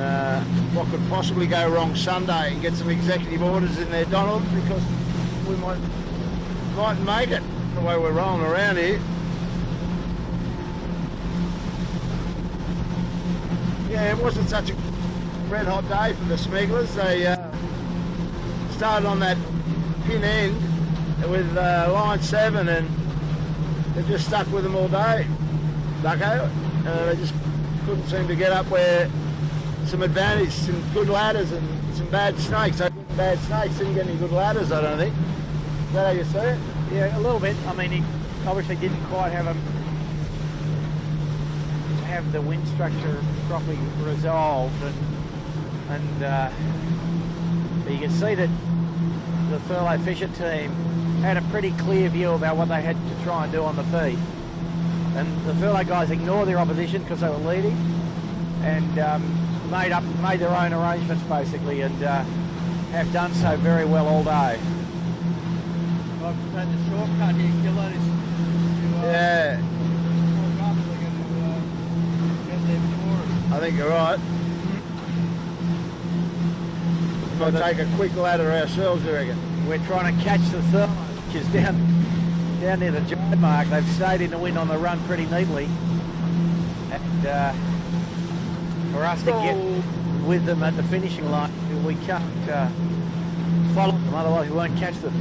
what could possibly go wrong Sunday, and get some executive orders in there, Donald, because we might make it the way we're rolling around here. Yeah, it wasn't such a red hot day for the smugglers. They started on that pin end with line 7, and they've just stuck with them all day. Ducko, they just couldn't seem to get up where some advantage, some good ladders and some bad snakes. Bad snakes didn't get any good ladders, I don't think. Is that how you see it? Yeah, a little bit. I mean, he obviously didn't quite have the wind structure properly resolved, and you can see that the Thurlow Fisher team had a pretty clear view about what they had to try and do on the feed, and the Thurlow guys ignored their opposition because they were leading, and made their own arrangements basically, and have done so very well all day. I've had the shortcut here, Killers. Yeah, I think you're right. We'll take a quick ladder ourselves, I reckon. We're trying to catch the Thurlow, which is down near the giant mark. They've stayed in the wind on the run pretty neatly, and for us to get with them at the finishing line, we can't follow them, otherwise we won't catch them.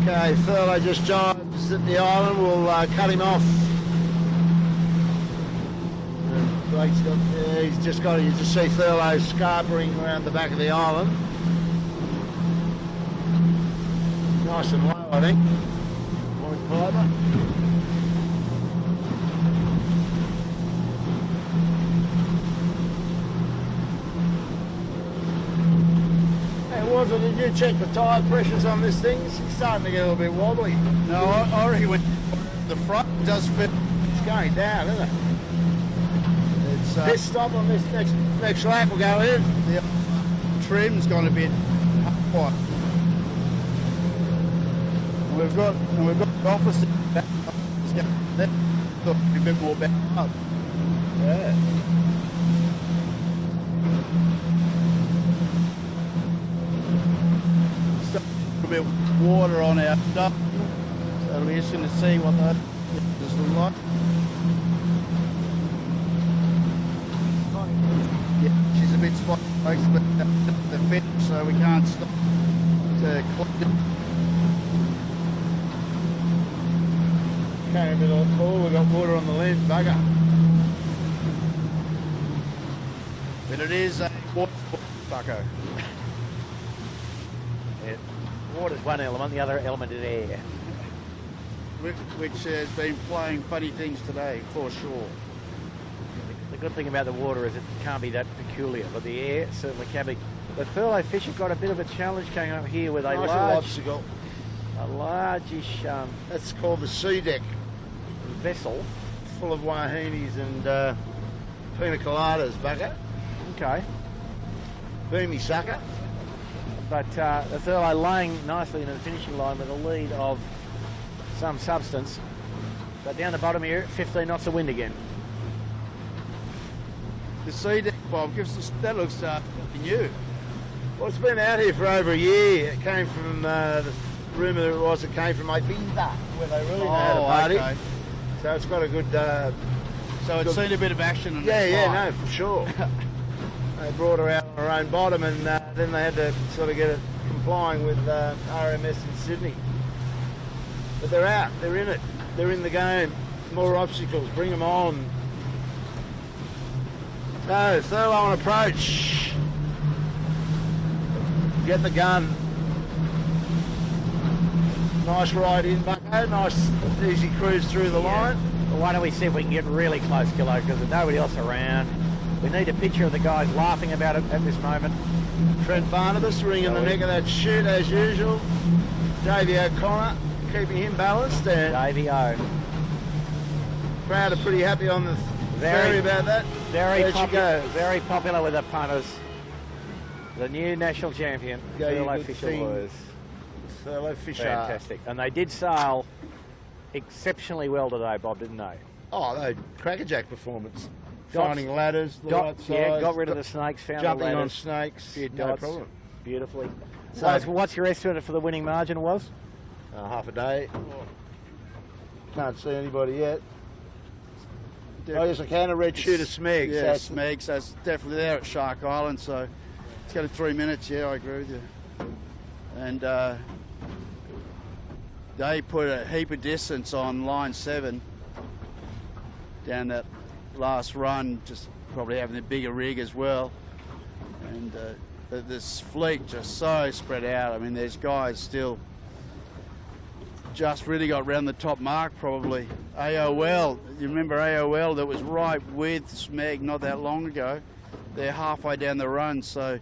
Okay, Thurlow just jives at the island. We'll cut him off. Blake's got, he's just got, you just see Thurlow scarpering around the back of the island. Nice and low, I think. Point fiber. Nigel, did you check the tyre pressures on this thing? It's starting to get a little bit wobbly. No, I already went. The front does fit. It's going down, isn't it? It's This stop on this next lap will go in. the trim's gone a bit high. We've got the opposite back. That got a bit more back up. Yeah. A bit of water on our stuff, so it'll be interesting to see what that is like. Yeah, she's a bit spotty, folks, but the fit, so we can't stop to clean it. Came a bit of, oh, we've got water on the lens, bugger. But it is a water bucko. Yeah. Water's one element, the other element is air. Which has been playing funny things today, for sure. The good thing about the water is it can't be that peculiar, but the air certainly can be. The Thurlow fish have got a bit of a challenge coming up here with a Nice large, obstacle. a largish That's called the sea deck, vessel. full of wahinis and pina coladas, bugger. Okay. Beamy sucker. But the Thurlow laying nicely in the finishing line with a lead of some substance. But down the bottom here, 15 knots of wind again. The sea deck, Bob, that looks new. Well, it's been out here for over a year. It came from, the rumour was it came from Ibiza, where they really know how to party. Okay. So it's got a good... So it's good- seen a bit of action on yeah, this yeah, line. no, for sure. They brought her out on her own bottom, and then they had to sort of get it complying with RMS in Sydney. But they're out, they're in it, they're in the game. More obstacles, bring them on. So, Thurlow on approach. Get the gun. Nice ride in, Bucko. Nice easy cruise through the line. Well, why don't we see if we can get really close, Kilo, because there's nobody else around. We need a picture of the guys laughing about it at this moment. Trent Barnabas ringing the neck of that chute as usual. Davey O'Connor keeping him balanced, and Davey O. crowd are pretty happy on the ferry about that. Very There she popular, goes. very popular with the punters. The new national champion, Go, you Thurlow good Fisher thing. was Thurlow Fisher. fantastic. And they did sail exceptionally well today, Bob, didn't they? Oh, they crackerjack performance. Dots- Finding ladders, the right size. Yeah, got rid of the snakes, found jumping the on ladders, snakes. few No dots, problem. beautifully. So- So, what's your estimate for the winning margin was? Half a day. Can't see anybody yet. Oh yes, I can. A red shooter Smeg. Yeah, So Smeg, so it's definitely there at Shark Island, so it's got 3 minutes, yeah, I agree with you. And they put a heap of distance on line 7 down that last run, just probably having a bigger rig as well. And this fleet just so spread out. I mean, there's guys still just really got round the top mark probably. AOL, you remember AOL that was right with Smeg not that long ago? They're halfway down the run, so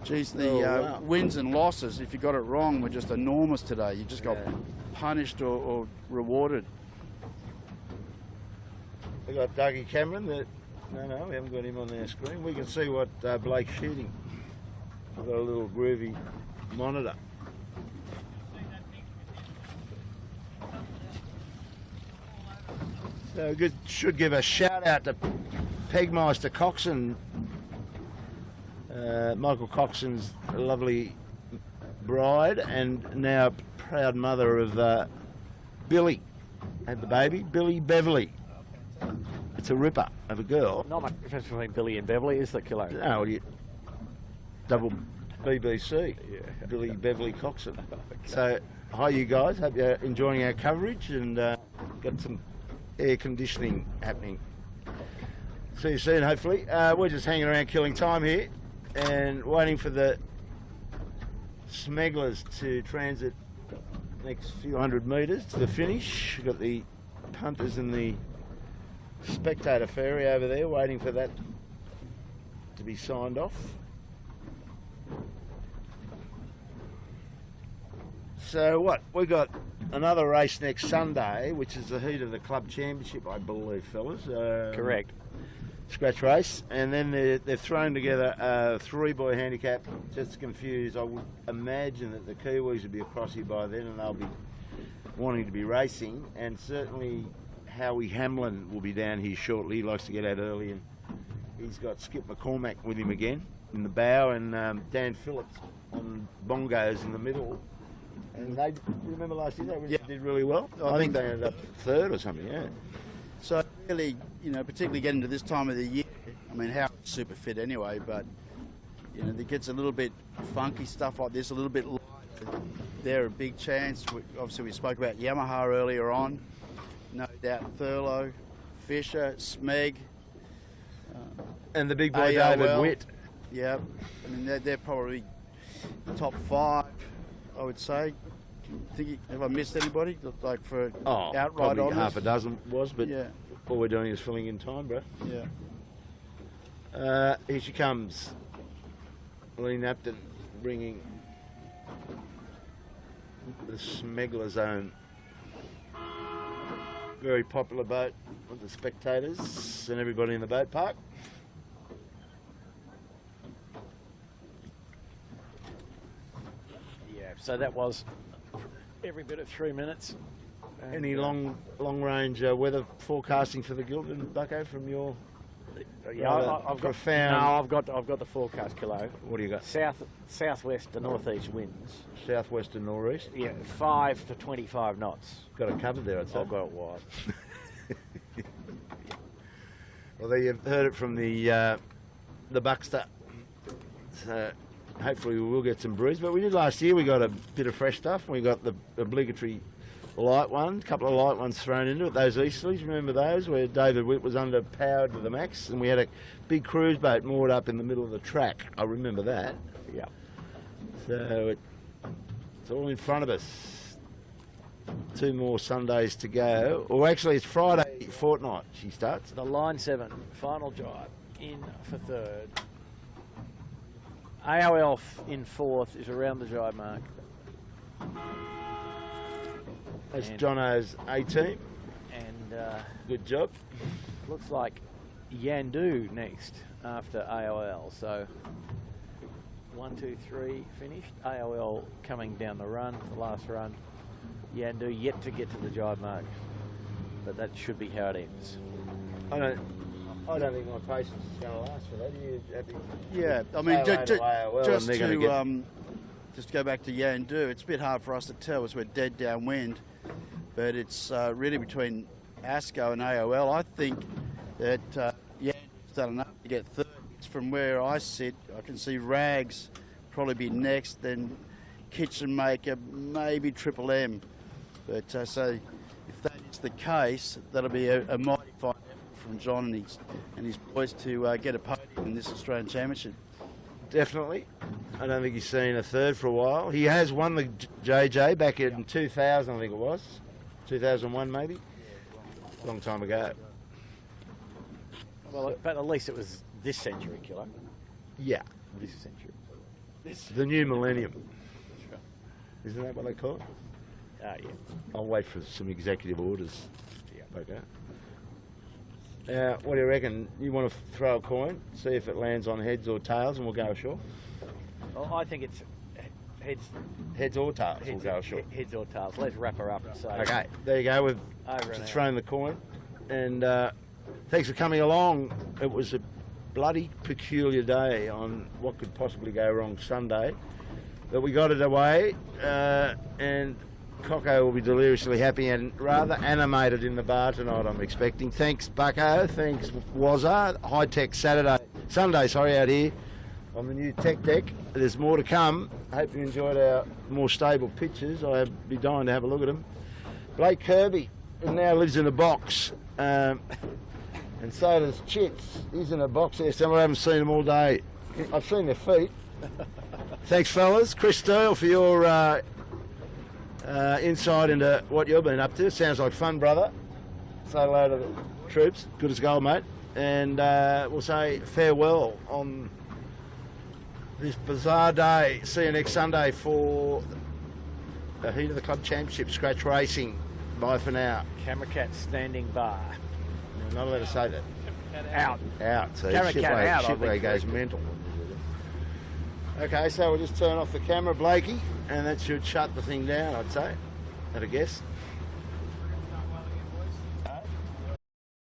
geez, the wow. wins and losses, if you got it wrong, were just enormous today. You just got Yeah. punished or rewarded. we got Dougie Cameron. No, we haven't got him on our screen. We can see what Blake's shooting. We've got a little groovy monitor. So good, should give a shout out to Pegmeister Coxon. Michael Coxon's lovely bride and now proud mother of Billy. Had the baby, Billy Beverly. It's a ripper of a girl. Not much difference between Billy and Beverly, is the Kilo? No, you double BBC. Yeah. Billy Beverly Coxon. So, hi you guys. Hope you're enjoying our coverage and got some air conditioning happening. See you soon, hopefully. We're just hanging around killing time here and waiting for the smugglers to transit next few hundred metres to the finish. We've got the punters and the spectator ferry over there waiting for that to be signed off. So what? We got another race next Sunday, which is the heat of the club championship, I believe, fellas. Correct. Scratch race, and then they've thrown together a 3-boy handicap. Just to confuse, I would imagine that the Kiwis will be across here by then, and they'll be wanting to be racing. And certainly, Howie Hamlin will be down here shortly. He likes to get out early, and he's got Skip McCormack with him again in the bow, and Dan Phillips on bongos in the middle. And they remember last year they did really well. I think they ended up third or something. Yeah. So really, particularly getting to this time of the year, I mean, Howard's super fit anyway, but, it gets a little bit funky stuff like this, a little bit light. They're a big chance. Obviously, we spoke about Yamaha earlier on. No doubt Thurlow, Fisher, Smeg. And the big boy AOL. David Witt. Yeah, I mean, they're probably top 5, I would say. Have I missed anybody? Like for outright probably honours? half a dozen was, but yeah. All we're doing is filling in time, bro. Yeah. Here she comes. Lee Napton bringing the Smuggler Zone. Very popular boat with the spectators and everybody in the boat park. Yeah, so that was every bit of 3 minutes. Any long range weather forecasting for the Gildan, Bucko, from your? Yeah, I've got profound. No, I've got the forecast, Kilo. What do you got? Southwest to northeast winds. Southwest and northeast. Yeah, 5 to 25 knots. Got it covered there, I'd say. I've got it wide. Well, there you've heard it from the Buckster. So hopefully we will get some breeze. But we did last year. We got a bit of fresh stuff. We got the obligatory light one, a couple of light ones thrown into it. Those Easterlies, remember those, where David Witt was underpowered to the max, and we had a big cruise boat moored up in the middle of the track. I remember that. Yeah. So it's all in front of us. 2 more Sundays to go. Or actually, it's Friday fortnight she starts. The line 7, final drive, in for third. AOL in fourth is around the drive mark. That's Jono's A-team. And Good job. looks like Yandu next after AOL. So 1, 2, 3 finished. AOL coming down the run, the last run. Yandu yet to get to the drive mark, but that should be how it ends. I don't think my patience is going to last for that. Are you happy? Yeah, I mean, just to go back to Yandu, it's a bit hard for us to tell as we're dead downwind, but it's really between ASCO and AOL. I think that Yandu's done enough to get third. It's from where I sit, I can see Rags probably be next, then Kitchen Maker, maybe Triple M. But so if that is the case, that'll be a mighty fine effort from John and his boys to get a podium in this Australian Championship. Definitely. I don't think he's seen a third for a while. He has won the JJ back in 2000, I think it was. 2001 maybe. Long time ago. Well, but at least it was this century, Kilo. Yeah. This century. The new millennium. Isn't that what they call it? Yeah. I'll wait for some executive orders. Yeah. Okay. Now, what do you reckon? You want to throw a coin, see if it lands on heads or tails, and we'll go ashore? Well, I think it's heads. Heads or tails, we'll go ashore. Heads or tails. Let's wrap her up and say. Okay, there you go. We've Over and thrown the coin. And thanks for coming along. It was a bloody peculiar day on what could possibly go wrong Sunday. But we got it away, and Coco will be deliriously happy and rather animated in the bar tonight, I'm expecting. Thanks, Bucko. Thanks, Wazza. High-tech Sunday, out here on the new tech deck. There's more to come. Hope you enjoyed our more stable pictures. I'd be dying to have a look at them. Blake Kirby now lives in a box, and so does Chits. He's in a box there somewhere. I haven't seen him all day. I've seen their feet. Thanks, fellas. Chris Steele, for your insight into what you've been up to. Sounds like fun, brother. Say hello to the troops. Good as gold, mate. And we'll say farewell on this bizarre day. See you next Sunday for a heat of the club championship, scratch racing. Bye for now. Camera Cat standing by. You're not allowed to say that. Out. Out. So Camera Cat out, I've been Shipway goes mental. Okay, so we'll just turn off the camera, Blakey, and that should shut the thing down, I'd say. At a guess.